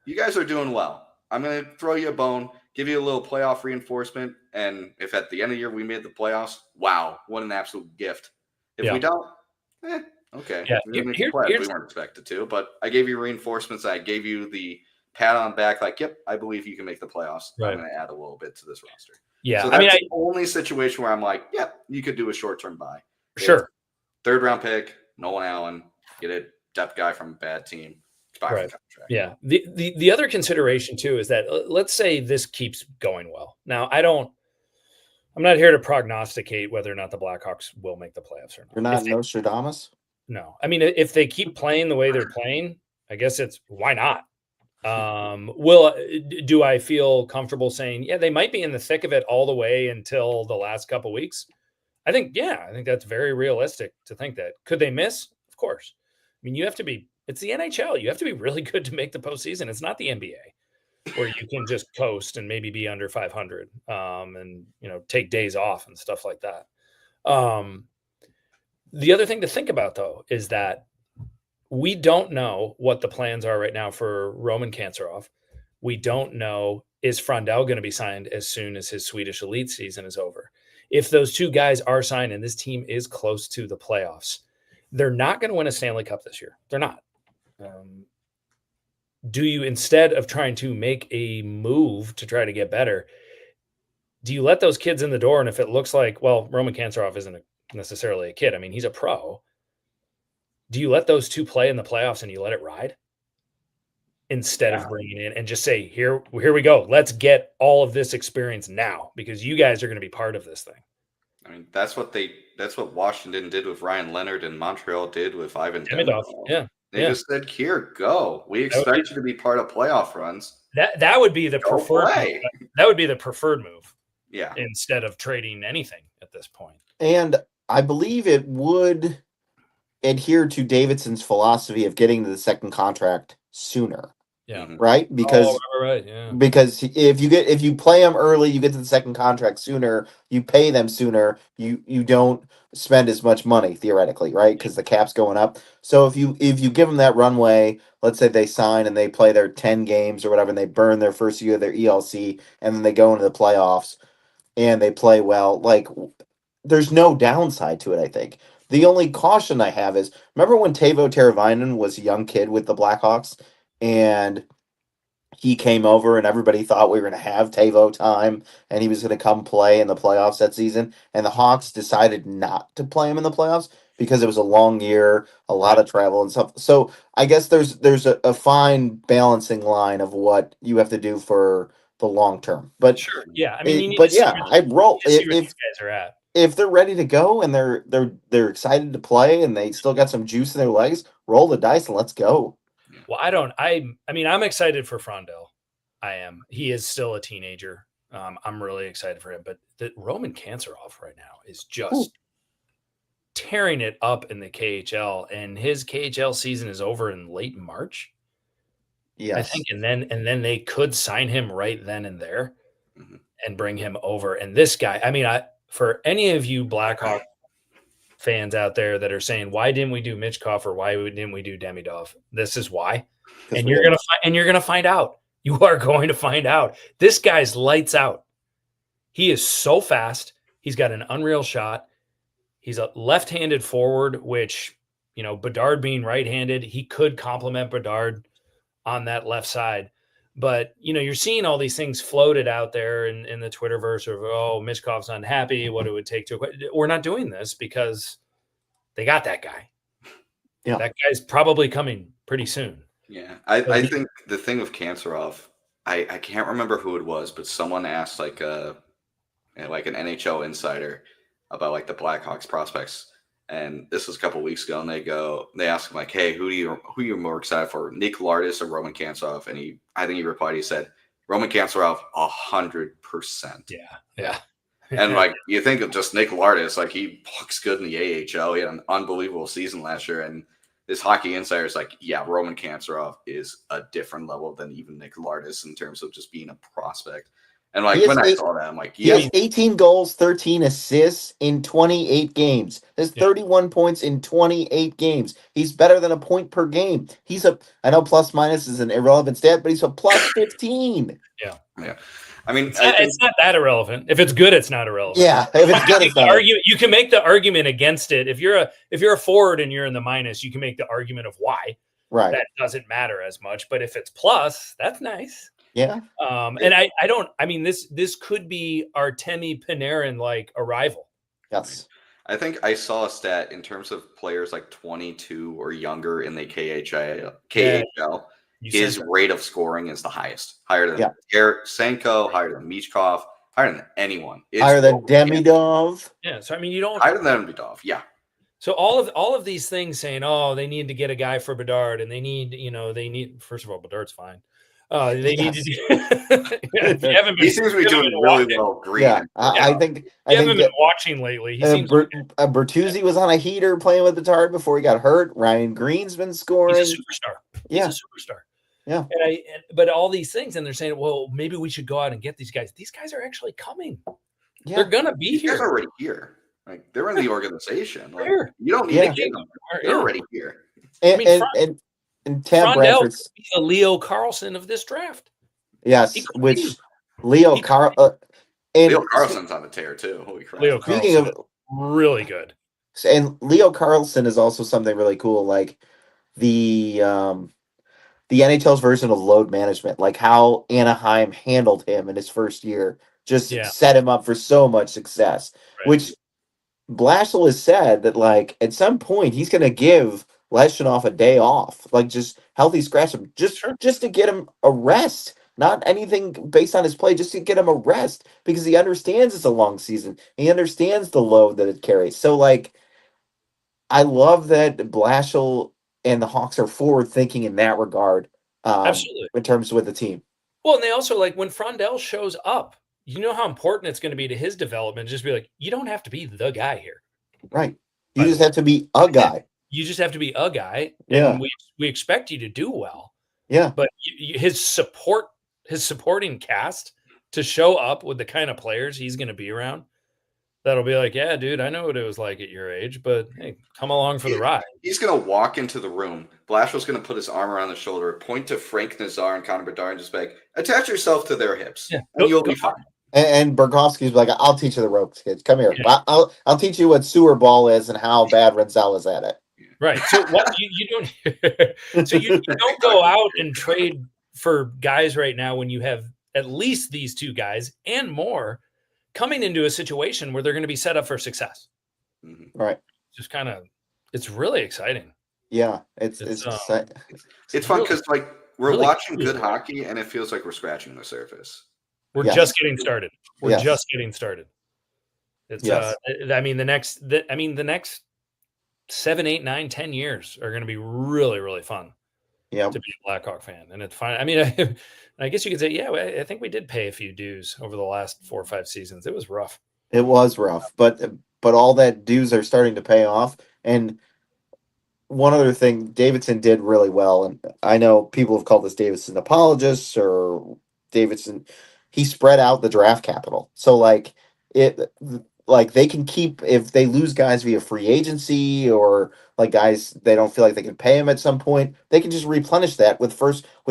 S2: you guys are doing well. I'm going to throw you a bone, give you a little playoff reinforcement, and if at the end of the year we made the playoffs, wow, what an absolute gift. If we don't, okay.
S1: Yeah.
S2: We weren't expected to, but I gave you reinforcements. I gave you the pat on the back, like, yep, I believe you can make the playoffs.
S1: Right.
S2: I'm going to add a little bit to this roster.
S1: Yeah.
S2: So that's the only situation where I'm like, yep, you could do a short-term buy.
S1: Sure.
S2: 3rd round pick, Nolan Allen, get a depth guy from a bad team.
S1: Right. Yeah. The other consideration too is that let's say this keeps going well. Now, I'm not here to prognosticate whether or not the Blackhawks will make the playoffs or not.
S3: You're not Nostradamus?
S1: No. I mean, if they keep playing the way they're playing, I guess it's why not? Do I feel comfortable saying, they might be in the thick of it all the way until the last couple of weeks? I think that's very realistic to think that. Could they miss? Of course. I mean, it's the NHL. You have to be really good to make the postseason. It's not the NBA where you can just coast and maybe be under 500 and, take days off and stuff like that. The other thing to think about, though, is that we don't know what the plans are right now for Roman Kanserov. We don't know, is Frondell going to be signed as soon as his Swedish elite season is over? If those two guys are signed and this team is close to the playoffs, they're not going to win a Stanley Cup this year. They're not. Do you, instead of trying to make a move to try to get better, do you let those kids in the door? And if it looks like, well, Roman Kanserov isn't necessarily a kid. I mean, he's a pro. Do you let those two play in the playoffs and you let it ride instead of bringing in and just say, here we go. Let's get all of this experience now because you guys are going to be part of this thing.
S2: I mean, that's what Washington did with Ryan Leonard and Montreal did with Ivan Demidov.
S1: Yeah.
S2: They just said, here, go. We expect you to be part of playoff runs.
S1: That would be the preferred move. That would be the preferred move.
S2: Yeah.
S1: Instead of trading anything at this point.
S3: And I believe it would adhere to Davidson's philosophy of getting to the second contract sooner.
S1: Yeah.
S3: Right? Because because if you play them early, you get to the second contract sooner, you pay them sooner, you don't spend as much money theoretically, right? Because the cap's going up. So if you give them that runway, let's say they sign and they play their 10 games or whatever, and they burn their first year of their ELC, and then they go into the playoffs and they play well, like there's no downside to it, I think. The only caution I have is, remember when Teuvo Teravainen was a young kid with the Blackhawks and he came over and everybody thought we were going to have Teuvo time and he was going to come play in the playoffs that season, and the Hawks decided not to play him in the playoffs because it was a long year, a lot of travel and stuff. So I guess there's a fine balancing line of what you have to do for the long term. But
S1: sure, yeah, I mean,
S3: I roll
S1: if these guys are at.
S3: If they're ready to go and they're excited to play and they still got some juice in their legs, roll the dice and let's go.
S1: Well, I mean, I'm excited for Frondell. I am. He is still a teenager. I'm really excited for him. But the Roman Kanserov right now is just tearing it up in the KHL, and his KHL season is over in late March.
S3: Yeah,
S1: I think, and then they could sign him right then and there and bring him over. And this guy, I mean, for any of you Blackhawk fans out there that are saying, why didn't we do Michkov or why didn't we do Demidov? This is why. And you're going to find out. You are going to find out. This guy's lights out. He is so fast. He's got an unreal shot. He's a left-handed forward, which, Bedard being right-handed, he could complement Bedard on that left side. But, you're seeing all these things floated out there in the Twitterverse of, Michkov's unhappy, what it would take to – we're not doing this because they got that guy.
S3: Yeah.
S1: That guy's probably coming pretty soon.
S2: Yeah. I think the thing with Kanserov, I can't remember who it was, but someone asked like an NHL insider about like the Blackhawks prospects. And this was a couple of weeks ago, and they asked him like, "Hey, who you more excited for, Nick Lardis or Roman Kanserov?" And I think he replied, he said, "Roman Kanserov, 100%."
S1: Yeah.
S2: And like you think of just Nick Lardis, like he looks good in the AHL. He had an unbelievable season last year, and this hockey insider is like, "Yeah, Roman Kanserov is a different level than even Nick Lardis in terms of just being a prospect." And like when I saw that, I'm like,
S3: he has 18 goals, 13 assists in 28 games. There's 31 points in 28 games. He's better than a point per game. I know plus minus is an irrelevant stat, but he's a plus 15.
S2: Yeah. I mean,
S1: it's not that irrelevant. If it's good, it's not irrelevant.
S3: Yeah, if it's good, it's not.
S1: You can make the argument against it. If you're a forward and you're in the minus, you can make the argument of why.
S3: Right.
S1: That doesn't matter as much. But if it's plus, that's nice.
S3: Yeah.
S1: And this could be Artemi Panarin like arrival.
S3: Yes.
S2: I think I saw a stat in terms of players like 22 or younger in the KHL. His rate of scoring is the highest, higher than Eric Senko, higher than Michkov, higher than anyone.
S3: Higher than Demidov.
S1: Yeah. So you don't
S2: higher than Demidov. Yeah.
S1: So all of these things saying, they need to get a guy for Bedard, and they need first of all, Bedard's fine. They need to do.
S2: He seems to be doing really well. Green.
S3: Yeah, I think
S1: I haven't been watching lately.
S3: Bertuzzi was on a heater playing with Bedard before he got hurt. Ryan Green's been scoring.
S1: He's a superstar. He's a superstar.
S3: Yeah.
S1: But all these things, and they're saying, well, maybe we should go out and get these guys. These guys are actually coming.
S3: Yeah.
S1: They're gonna be here.
S2: They're already here. Like they're in the organization. Like,
S1: you
S2: don't need to get them. They're already here.
S3: And
S1: I mean,
S3: and Tam
S1: Frondell
S3: Bradford's
S1: could be the Leo Carlson of this draft.
S3: yes, which Leo Carl
S2: Leo
S3: and
S2: Carlson's on the tear too. Holy crap!
S1: Leo
S3: speaking
S1: Carlson,
S3: of
S1: really good.
S3: and Leo Carlson is also something really cool, like the NHL's version of load management, like how Anaheim handled him in his first year, just set him up for so much success.
S1: Right.
S3: Which Blashill has said that like at some point he's going to give Leshinoff a day off, like just healthy scratch him, just to get him a rest. Not anything based on his play, just to get him a rest because he understands it's a long season. He understands the load that it carries. So like, I love that Blashill and the Hawks are forward thinking in that regard.
S1: Absolutely.
S3: In terms with the team.
S1: Well, and they also like when Frondell shows up, you know how important it's going to be to his development. Just be like, you don't have to be the guy here.
S3: Right. You just have to be a guy.
S1: You just have to be a guy.
S3: Yeah.
S1: And we expect you to do well.
S3: Yeah.
S1: But his supporting cast to show up with the kind of players he's going to be around, that'll be like, yeah, dude, I know what it was like at your age, but hey, come along for the ride.
S2: He's going to walk into the room. Blashill's going to put his arm around the shoulder, point to Frank Nazar and Connor Bedard, and just be like, attach yourself to their hips, and you'll be fine.
S3: And Burkowski's like, I'll teach you the ropes, kids. Come here. Yeah. I'll teach you what sewer ball is and how bad Renzel is at it.
S1: Right. So what you don't so you don't go out and trade for guys right now when you have at least these two guys and more coming into a situation where they're going to be set up for success.
S3: Right.
S1: Just kind of, it's really exciting.
S3: Yeah. It's
S2: fun because like we're really watching good hockey and it feels like we're scratching the surface.
S1: We're just getting started. We're just getting started. It's I mean the next 7, 8, 9, 10 years are going to be really, really fun.
S3: Yeah.
S1: To be a Blackhawk fan. And it's fine. I mean, I guess you could say, yeah, I think we did pay a few dues over the last 4 or 5 seasons. It was rough.
S3: It was rough, but all that dues are starting to pay off. And one other thing, Davidson did really well. And I know people have called this Davidson apologists or Davidson. He spread out the draft capital. So like they can keep, if they lose guys via free agency or like guys they don't feel like they can pay them at some point, they can just replenish that with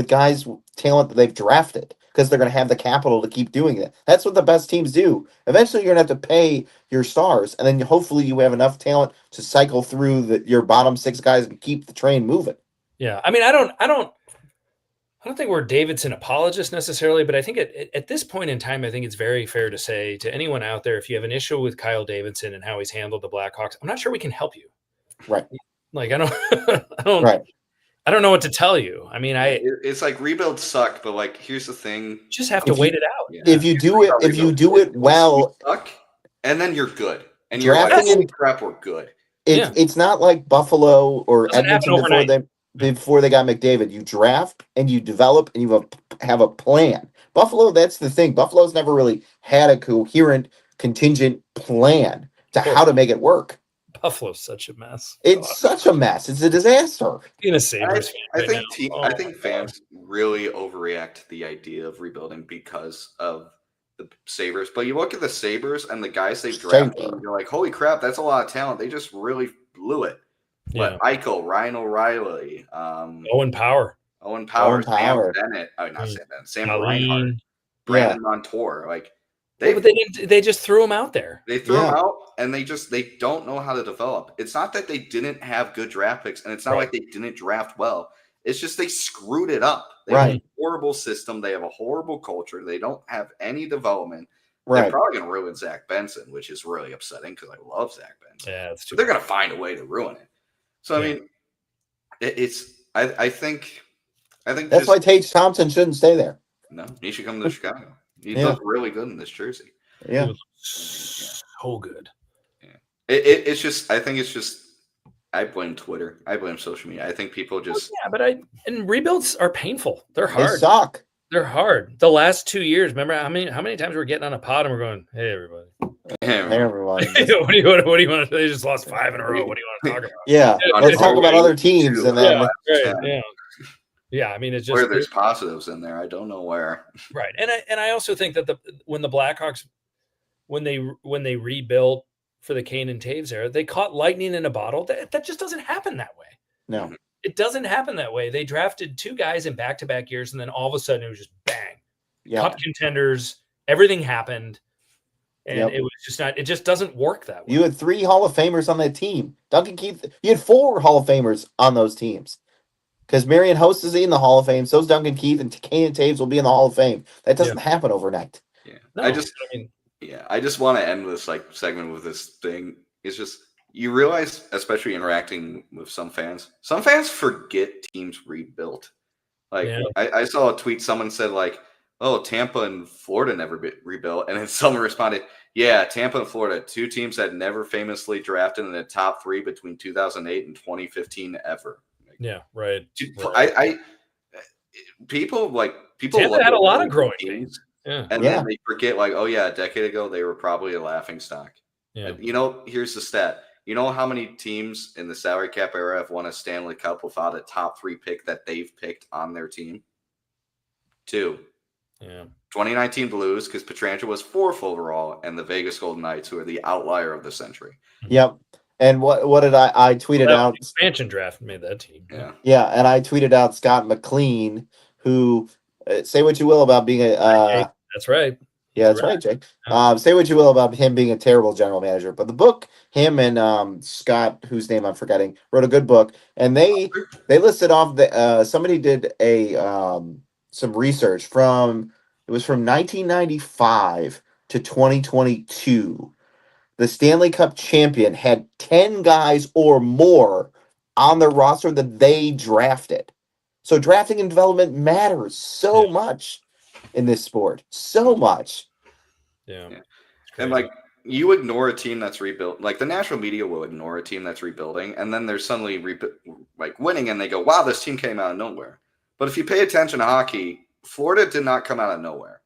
S3: guys talent that they've drafted because they're going to have the capital to keep doing it. That's what the best teams do. Eventually you're going to have to pay your stars, and then hopefully you have enough talent to cycle through your bottom 6 guys and keep the train moving.
S1: Yeah. I mean, I don't think we're Davidson apologists necessarily, but I think at this point in time, I think it's very fair to say to anyone out there, if you have an issue with Kyle Davidson and how he's handled the Blackhawks, I'm not sure we can help you.
S3: Right.
S1: Like I don't know what to tell you. I mean,
S2: it's like rebuilds suck, but like here's the thing:
S1: you just have to wait it out.
S3: Yeah. If you do it well,
S2: suck, and then you're good, and you're like, holy crap, we're good.
S3: It's not like Buffalo or Edmonton before they got McDavid. You draft and you develop and you have a plan. Buffalo, that's the thing. Buffalo's never really had a coherent contingent plan to how to make it work.
S1: Buffalo's such a mess.
S3: It's such a mess. It's a disaster.
S1: Being a Sabres fan
S2: I think fans really overreact to the idea of rebuilding because of the Sabres. But you look at the Sabres and the guys they've drafted, and you're like, holy crap, that's a lot of talent. They just really blew it.
S1: Yeah.
S2: But Eichel, Ryan O'Reilly,
S1: Owen Power,
S2: Sam Bennett, Sam Reinhart, Brandon Montour, like.
S1: But they just threw him out there.
S2: They threw him out, and they don't know how to develop. It's not that they didn't have good draft picks, and it's not like they didn't draft well. It's just they screwed it up. They have a horrible system. They have a horrible culture. They don't have any development. They're probably going to ruin Zach Benson, which is really upsetting because I love Zach Benson.
S1: Yeah,
S2: but they're going to find a way to ruin it. So I mean, I think
S3: that's why Tage Thompson shouldn't stay there.
S2: No, he should come to Chicago. He looked really good in this jersey.
S3: Yeah.
S1: So good.
S2: Yeah. It's just, I think it's just, I blame Twitter. I blame social media. I think people just.
S1: And rebuilds are painful. They're hard.
S3: They suck.
S1: They're hard. The last 2 years, remember how many times we're getting on a pod and we're going, hey, everybody.
S3: Hey, everyone.
S1: What do you want to? They just lost 5 in a row. What do you want to talk about?
S3: Yeah. Let's talk about other teams. And then.
S1: Yeah, I mean, it's just
S2: where there's positives in there. I don't know where.
S1: Right, and I also think that when the Blackhawks, when they rebuilt for the Kane and Taves era, they caught lightning in a bottle. That just doesn't happen that way.
S3: No,
S1: It doesn't happen that way. They drafted 2 guys in back-to-back years, and then all of a sudden it was just bang. Cup contenders, everything happened. And it was just not, it just doesn't work that way.
S3: You had 3 Hall of Famers on that team. Duncan Keith, you had 4 Hall of Famers on those teams. Because Marion Host is in the Hall of Fame, so's Duncan Keith, and Kane and Taves will be in the Hall of Fame. That doesn't happen overnight.
S2: Yeah.
S1: No,
S2: I just want to end this segment with this thing. It's just, you realize, especially interacting with some fans forget teams rebuilt. I saw a tweet, someone said oh, Tampa and Florida never rebuilt. And then someone responded, yeah, Tampa and Florida, 2 teams that never famously drafted in the top 3 between 2008 and 2015 ever.
S1: Yeah, right.
S2: People
S1: Tampa had a lot of growing teams.
S2: Yeah. And then they forget, oh, yeah, a decade ago, they were probably a laughing stock. Yeah. Here's the stat. You know how many teams in the salary cap era have won a Stanley Cup without a top 3 pick that they've picked on their team? 2. Yeah. 2019 Blues, because Pietrangelo was 4th overall, and the Vegas Golden Knights, who are the outlier of the century.
S3: Yep. And what did I tweeted out?
S1: Expansion draft made that team.
S2: Yeah.
S3: Yeah, and I tweeted out Scott McLean, who say what you will about being a.
S1: That's right.
S3: Yeah, that's right, Jake. Say what you will about him being a terrible general manager, but the book, him and Scott, whose name I'm forgetting, wrote a good book, and they listed off the somebody did a some research from 1995 to 2022. The Stanley Cup champion had 10 guys or more on their roster that they drafted. So drafting and development matters so much in this sport. So much.
S2: Yeah. And you ignore a team that's rebuilt. The national media will ignore a team that's rebuilding, and then they're suddenly winning, and they go, wow, this team came out of nowhere. But if you pay attention to hockey, Florida did not come out of nowhere.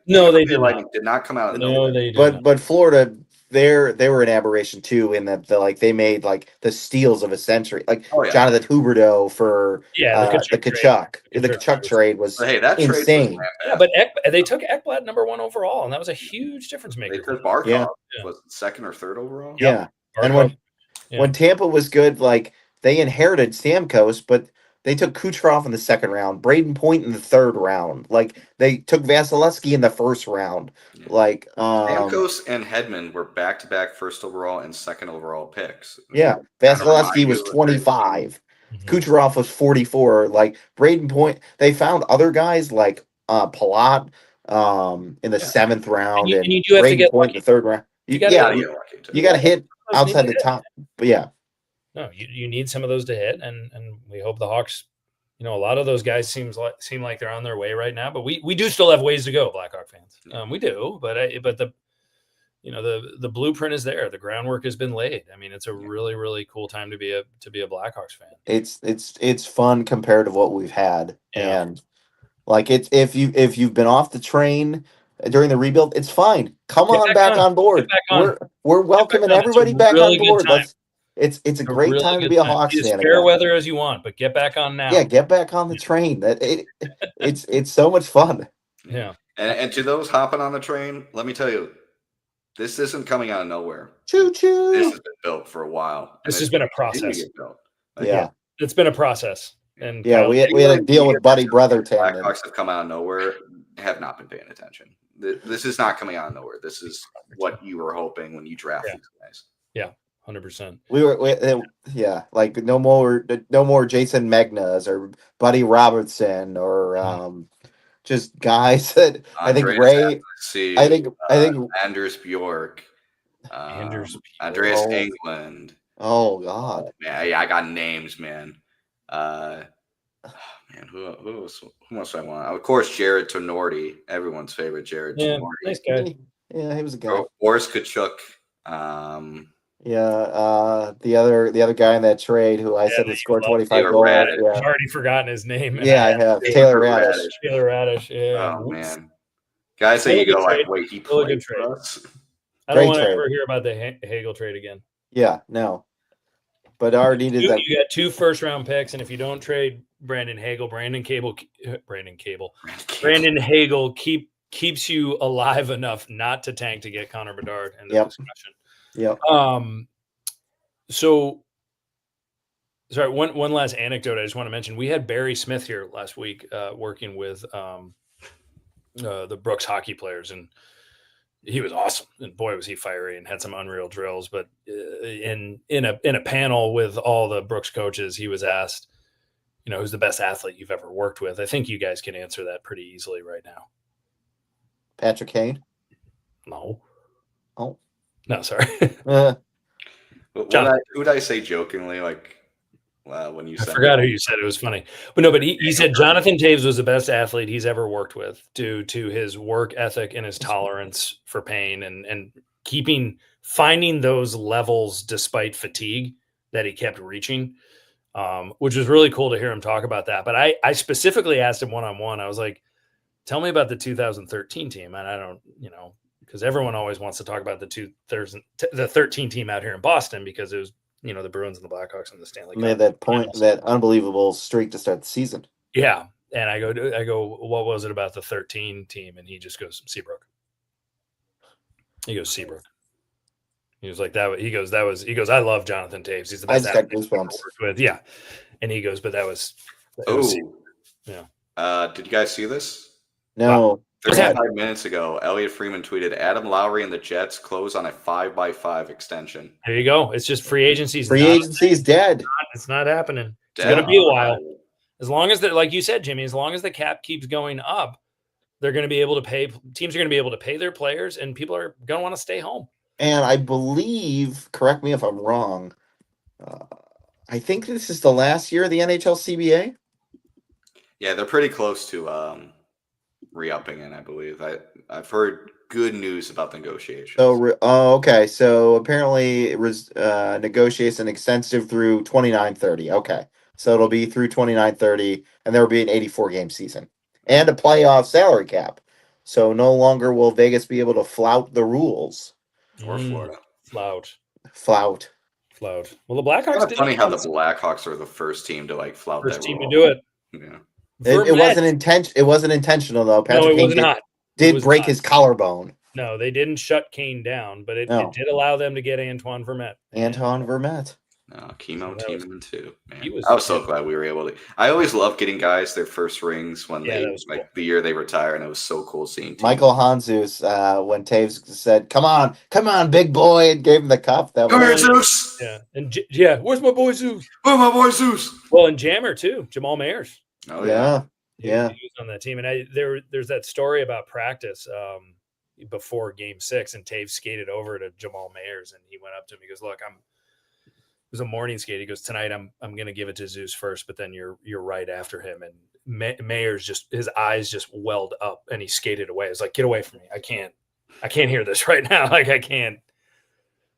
S1: No, they did not.
S2: Did not come out of nowhere.
S1: No, they did.
S3: But Florida, they were an aberration too, in that they made the steals of a century, Jonathan Huberdeau for the Tkachuk. The Tkachuk trade was insane.
S1: Yeah, but they took Ekblad number 1 overall, and that was a huge difference maker.
S2: They took Barkov was 2nd or 3rd overall.
S3: Yeah, and when Tampa was good, they inherited Stamkos, but they took Kucherov in the 2nd round, Braden Point in the 3rd round. They took Vasilevsky in the 1st round.
S2: Stamkos and Hedman were back-to-back 1st overall and 2nd overall picks.
S3: Yeah, Vasilevsky was 25. Kucherov was 44. Braden Point, they found other guys like Palat in the 7th round, and
S1: you do have
S3: Braden
S1: to get
S3: Point in the 3rd round. You got to hit outside the top. But yeah.
S1: No, you need some of those to hit, and we hope the Hawks, a lot of those guys seem like they're on their way right now, but we do still have ways to go, Blackhawk fans. We do, but the blueprint is there. The groundwork has been laid. I mean, it's a really, really cool time to be a Blackhawks fan.
S3: It's fun compared to what we've had, and if you've been off the train during the rebuild, it's fine. Come on back on board. We're welcoming everybody back on board. It's a great time to be a Hawks fan.
S1: As fair weather as you want, but get back on now.
S3: Yeah, get back on the train. It's so much fun.
S1: Yeah.
S2: And to those hopping on the train, let me tell you, this isn't coming out of nowhere.
S3: Choo choo.
S2: This has been built for a while.
S1: This has been a process. It's been a process. And
S3: we had to deal with Buddy Brotherton.
S2: Blackhawks have come out of nowhere, have not been paying attention. This is not coming out of nowhere. This is what you were hoping when you draft these guys.
S1: Yeah. 100%.
S3: No more Jason Megnas or Buddy Robertson or just guys that
S2: Anders Bjork, Andreas Englund.
S3: Oh God,
S2: man, I got names, man. Man, who else I want? Of course, Jared Tenorti, everyone's favorite Jared Tenorti.
S1: Nice guy.
S3: Yeah, he was a guy.
S2: Boris Tkachuk.
S3: The other guy in that trade who I said would score 25 goals.
S1: I've already forgotten his name.
S3: Yeah, I have. Taylor Radish.
S1: Taylor Radish, yeah.
S2: Oh, man. Guys say you go wait, he played for us?
S1: I don't want to ever hear about the Hagel trade again.
S3: Yeah, no. But our needed that.
S1: You got 2 first-round picks, and if you don't trade Brandon Hagel keeps you alive enough not to tank to get Connor Bedard in the discussion.
S3: Yeah.
S1: So Sorry, one last anecdote I just want to mention. We had Barry Smith here last week working with the Brooks hockey players, and he was awesome. And boy, was he fiery and had some unreal drills. But in a panel with all the Brooks coaches, he was asked, who's the best athlete you've ever worked with? I think you guys can answer that pretty easily right now.
S3: Patrick Kane?
S1: No.
S3: Oh.
S1: No, sorry.
S2: Who'd I say jokingly, like, when you said
S1: I forgot who you said. It was funny. But no, but he said Jonathan Toews was the best athlete he's ever worked with due to his work ethic and his tolerance for pain and finding those levels despite fatigue that he kept reaching, which was really cool to hear him talk about that. But I specifically asked him one-on-one. I was like, tell me about the 2013 team. And I don't, because everyone always wants to talk about the 13 team out here in Boston because it was, the Bruins and the Blackhawks and the Stanley Cup.
S3: Made that unbelievable streak to start the season.
S1: Yeah. And I go, what was it about the 13 team? And he just goes, Seabrook. He goes, Seabrook. He was like, he goes, I love Jonathan Toews. He's the best athlete I've worked with. Yeah. And he goes, but that was
S2: yeah. Did you guys see this?
S3: No.
S2: 35 minutes ago, Elliot Freeman tweeted, Adam Lowry and the Jets close on a 5x5 extension.
S1: There you go. It's just free agency.
S3: Free agency is dead.
S1: It's not happening. It's going to be a while. As long as like you said, Jimmy, as long as the cap keeps going up, they're going to be able to pay. Teams are going to be able to pay their players, and people are going to want to stay home.
S3: And I believe, correct me if I'm wrong, I think this is the last year of the NHL CBA.
S2: Yeah, they're pretty close to re-upping it, I believe. I've heard good news about the negotiations.
S3: Okay. So apparently it was negotiation extensive through 29-30. Okay. So it'll be through 29-30, and there will be an 84-game season and a playoff salary cap. So no longer will Vegas be able to flout the rules.
S2: Or Florida.
S3: Flout.
S1: Well, the Blackhawks.
S2: It's funny how the Blackhawks are the first team to flout that rule.
S1: First team to do it.
S2: Yeah.
S3: It wasn't intentional though. Patrick Kane did break his collarbone.
S1: No, they didn't shut Kane down, but it did allow them to get Antoine Vermette.
S2: Chemo team too. Man. I was so glad we were able to. I always love getting guys their first rings when the year they retire, and it was so cool seeing.
S3: Michael Hanzus, when Toews said, "Come on, big boy," and gave him the cup.
S2: Come here, Zeus.
S1: Yeah, and where's my boy Zeus? Well, and Jammer too, Jamal Mayers.
S2: Oh yeah.
S1: He was on that team, and there's that story about practice before Game 6, and Toews skated over to Jamal Mayers, and he went up to him. He goes, "Look, it was a morning skate. He goes, tonight I'm going to give it to Zeus first, but then you're right after him." And Mayers his eyes just welled up, and he skated away. It's like, get away from me! I can't hear this right now. Like I can't.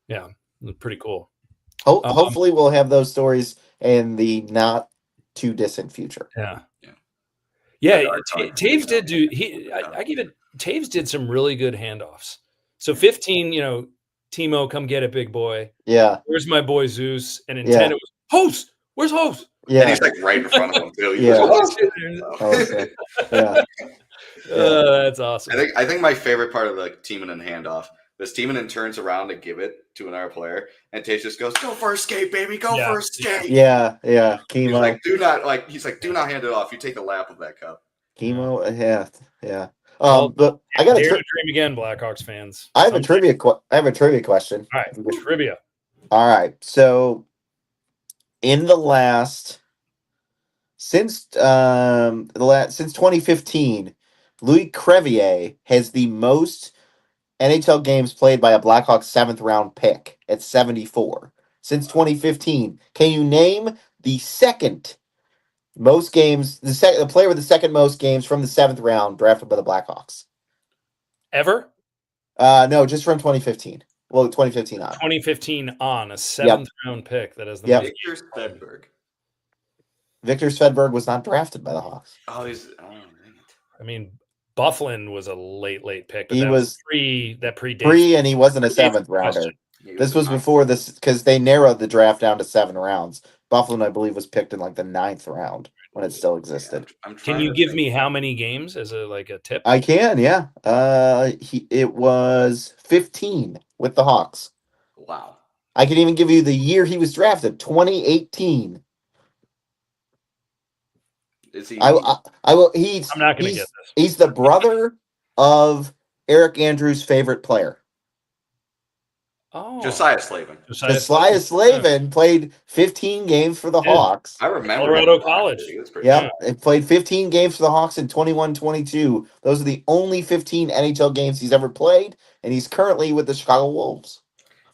S1: Yeah, it was pretty cool.
S3: Hopefully, we'll have those stories in the not too distant future.
S1: Yeah. Toews did do. I give it. Toews did some really good handoffs. So 15, Timo, come get it, big boy.
S3: Yeah.
S1: Where's my boy Zeus? And in 10, it was Hose. Where's Hose?
S3: Yeah.
S2: And he's right in front of him too.
S1: That's awesome.
S2: I think my favorite part of the Timonen handoff was Timonen turns around to give it to another player, and Toews just goes, "Go for a skate, baby. Go for a skate."
S3: Yeah. Chemo.
S2: He's like, do not hand it off. You take a lap of that cup.
S3: Chemo. Yeah. But I got
S1: to dream again, Blackhawks fans.
S3: I have a trivia question.
S1: All right, trivia.
S3: All right, so in the last since 2015, Louis Crevier has the most NHL games played by a Blackhawks 7th round pick at 74 since 2015. Can you name the second most games, the player with the second most games from the 7th round drafted by the Blackhawks?
S1: Ever?
S3: No, just from 2015. Well, 2015 on.
S1: 2015 on a 7th round pick. That is the
S2: Victor Svedberg.
S3: Victor Svedberg was not drafted by the Hawks.
S2: I
S1: mean, Bufflin was a late pick. But
S3: he was
S1: that predates.
S3: And he wasn't a 7th rounder. This was before this because they narrowed the draft down to 7 rounds. Bufflin, I believe, was picked in the 9th round when it still existed.
S1: Can you give me how many games as a tip?
S3: I can, yeah. It was 15 with the Hawks.
S2: Wow.
S3: I can even give you the year he was drafted, 2018.
S2: Is he?
S3: I will. He's
S1: I'm not going to get this.
S3: He's the brother of Eric Andrews' favorite player.
S1: Oh,
S2: Josiah Slavin.
S3: Josiah Slavin played 15 games for the Hawks.
S2: I remember
S1: Colorado College.
S2: He was pretty
S3: Yep, he played 15 games for the Hawks in 21-22. Those are the only 15 NHL games he's ever played, and he's currently with the Chicago Wolves.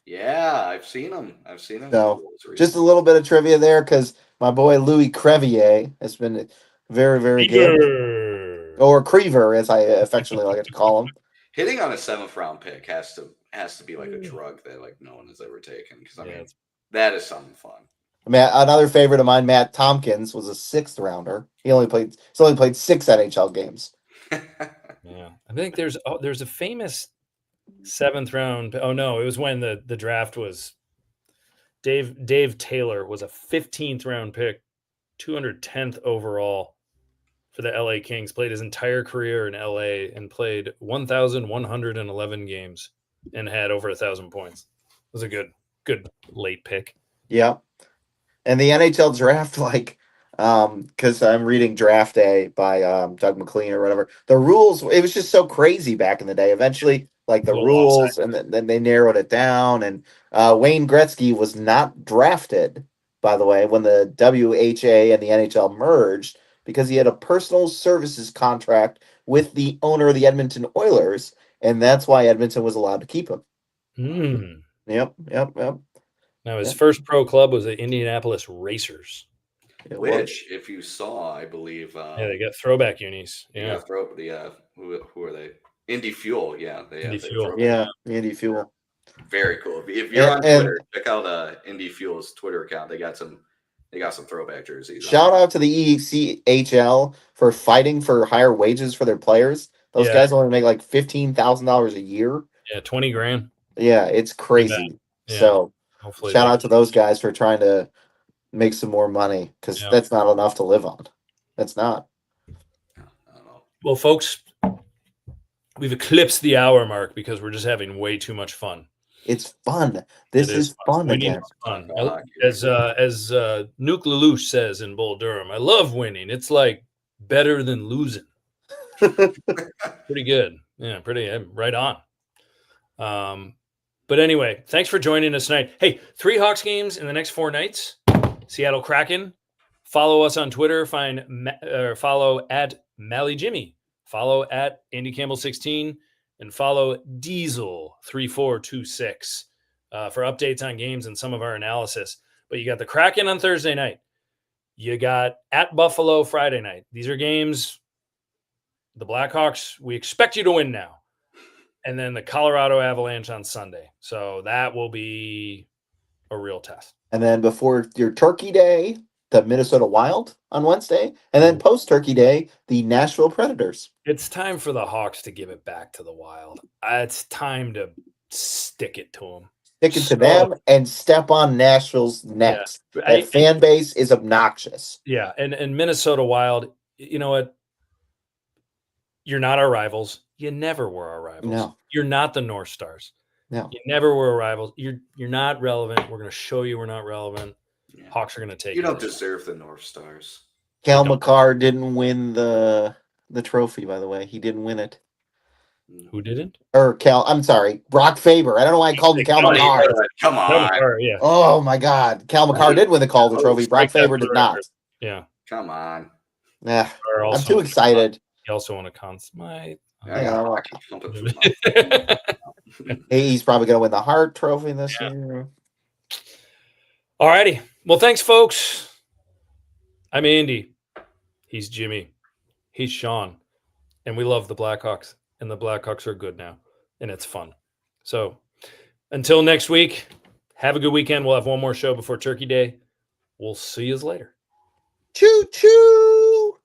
S2: Yeah, I've seen him.
S3: So, just a little bit of trivia there, because my boy Louis Crevier has been very, very good. Or Creever, as I affectionately like to call him.
S2: Hitting on a 7th round pick has to be like a drug that like no one has ever taken, because I mean that is something fun.
S3: Another favorite of mine, Matt Tompkins, was a 6th rounder. He's only played 6 NHL games.
S1: Yeah, I think there's a famous 7th round. Oh no, it was when the draft was. Dave Taylor was a 15th round pick, 210th overall for the LA Kings. Played his entire career in LA and played 1,111 games and had over 1,000 points. It was a good late pick.
S3: Yeah. And the NHL draft, because I'm reading Draft Day by Doug McLean or whatever, the rules, it was just so crazy back in the day. Eventually, the rules, and then they narrowed it down. And Wayne Gretzky was not drafted, by the way, when the WHA and the NHL merged, because he had a personal services contract with the owner of the Edmonton Oilers, and that's why Edmonton was allowed to keep him. Yep.
S1: Now, his first pro club was the Indianapolis Racers.
S2: Which, if you saw, I believe...
S1: they got throwback unis. Yeah.
S2: Who are they? Indy Fuel. Yeah.
S3: Indy Fuel. Yeah, Indy Fuel.
S2: Very cool. If you're on Twitter, check out Indy Fuel's Twitter account. They got some throwback jerseys.
S3: Shout out to the ECHL for fighting for higher wages for their players. Those guys only make like $15,000 a year.
S1: Yeah, $20,000.
S3: Yeah, it's crazy. Yeah. So hopefully shout out to those guys for trying to make some more money, because that's not enough to live on. That's not.
S1: Well, folks, we've eclipsed the hour mark because we're just having way too much fun.
S3: It's fun. This is fun again.
S1: Fun. As Nuke Lelouch says in Bull Durham, I love winning. It's like better than losing. Pretty good. Yeah, pretty right on. But anyway, thanks for joining us tonight. Hey, 3 Hawks games in the next 4 nights. Seattle Kraken. Follow us on Twitter. Follow at Mally Jimmy. Follow at Andy Campbell 16. And follow Diesel3426 for updates on games and some of our analysis. But you got the Kraken on Thursday night. You got at Buffalo Friday night. These are games. The Blackhawks, we expect you to win now. And then the Colorado Avalanche on Sunday. So that will be a real test.
S3: And then before your Turkey Day, the Minnesota Wild on Wednesday. And then post-Turkey Day, the Nashville Predators.
S1: It's time for the Hawks to give it back to the Wild. It's time to stick it to them.
S3: Stick it to them and step on Nashville's necks. Yeah. That fan base is obnoxious.
S1: Yeah, and Minnesota Wild, you know what? You're not our rivals. You never were our rivals.
S3: No.
S1: You're not the North Stars.
S3: No.
S1: You never were our rivals. You're not relevant. We're going to show you we're not relevant. Yeah. Hawks are going to take
S2: You don't deserve the North Stars.
S3: Cal McCarr didn't win the trophy, by the way. He didn't win it.
S1: Who didn't?
S3: I'm sorry, Brock Faber. I don't know why I called him Cal McCarr.
S2: Come on.
S1: Yeah.
S3: Oh, my God. Cal McCarr did win the Calder trophy. Brock Faber did not.
S1: Yeah.
S2: Come on.
S3: Yeah. I'm too excited.
S1: You also want to Conn-Smythe.
S3: He's probably going to win the Hart Trophy this year.
S1: All righty. Well, thanks, folks. I'm Andy. He's Jimmy. He's Sean. And we love the Blackhawks. And the Blackhawks are good now. And it's fun. So until next week, have a good weekend. We'll have one more show before Turkey Day. We'll see you later.
S3: Choo-choo.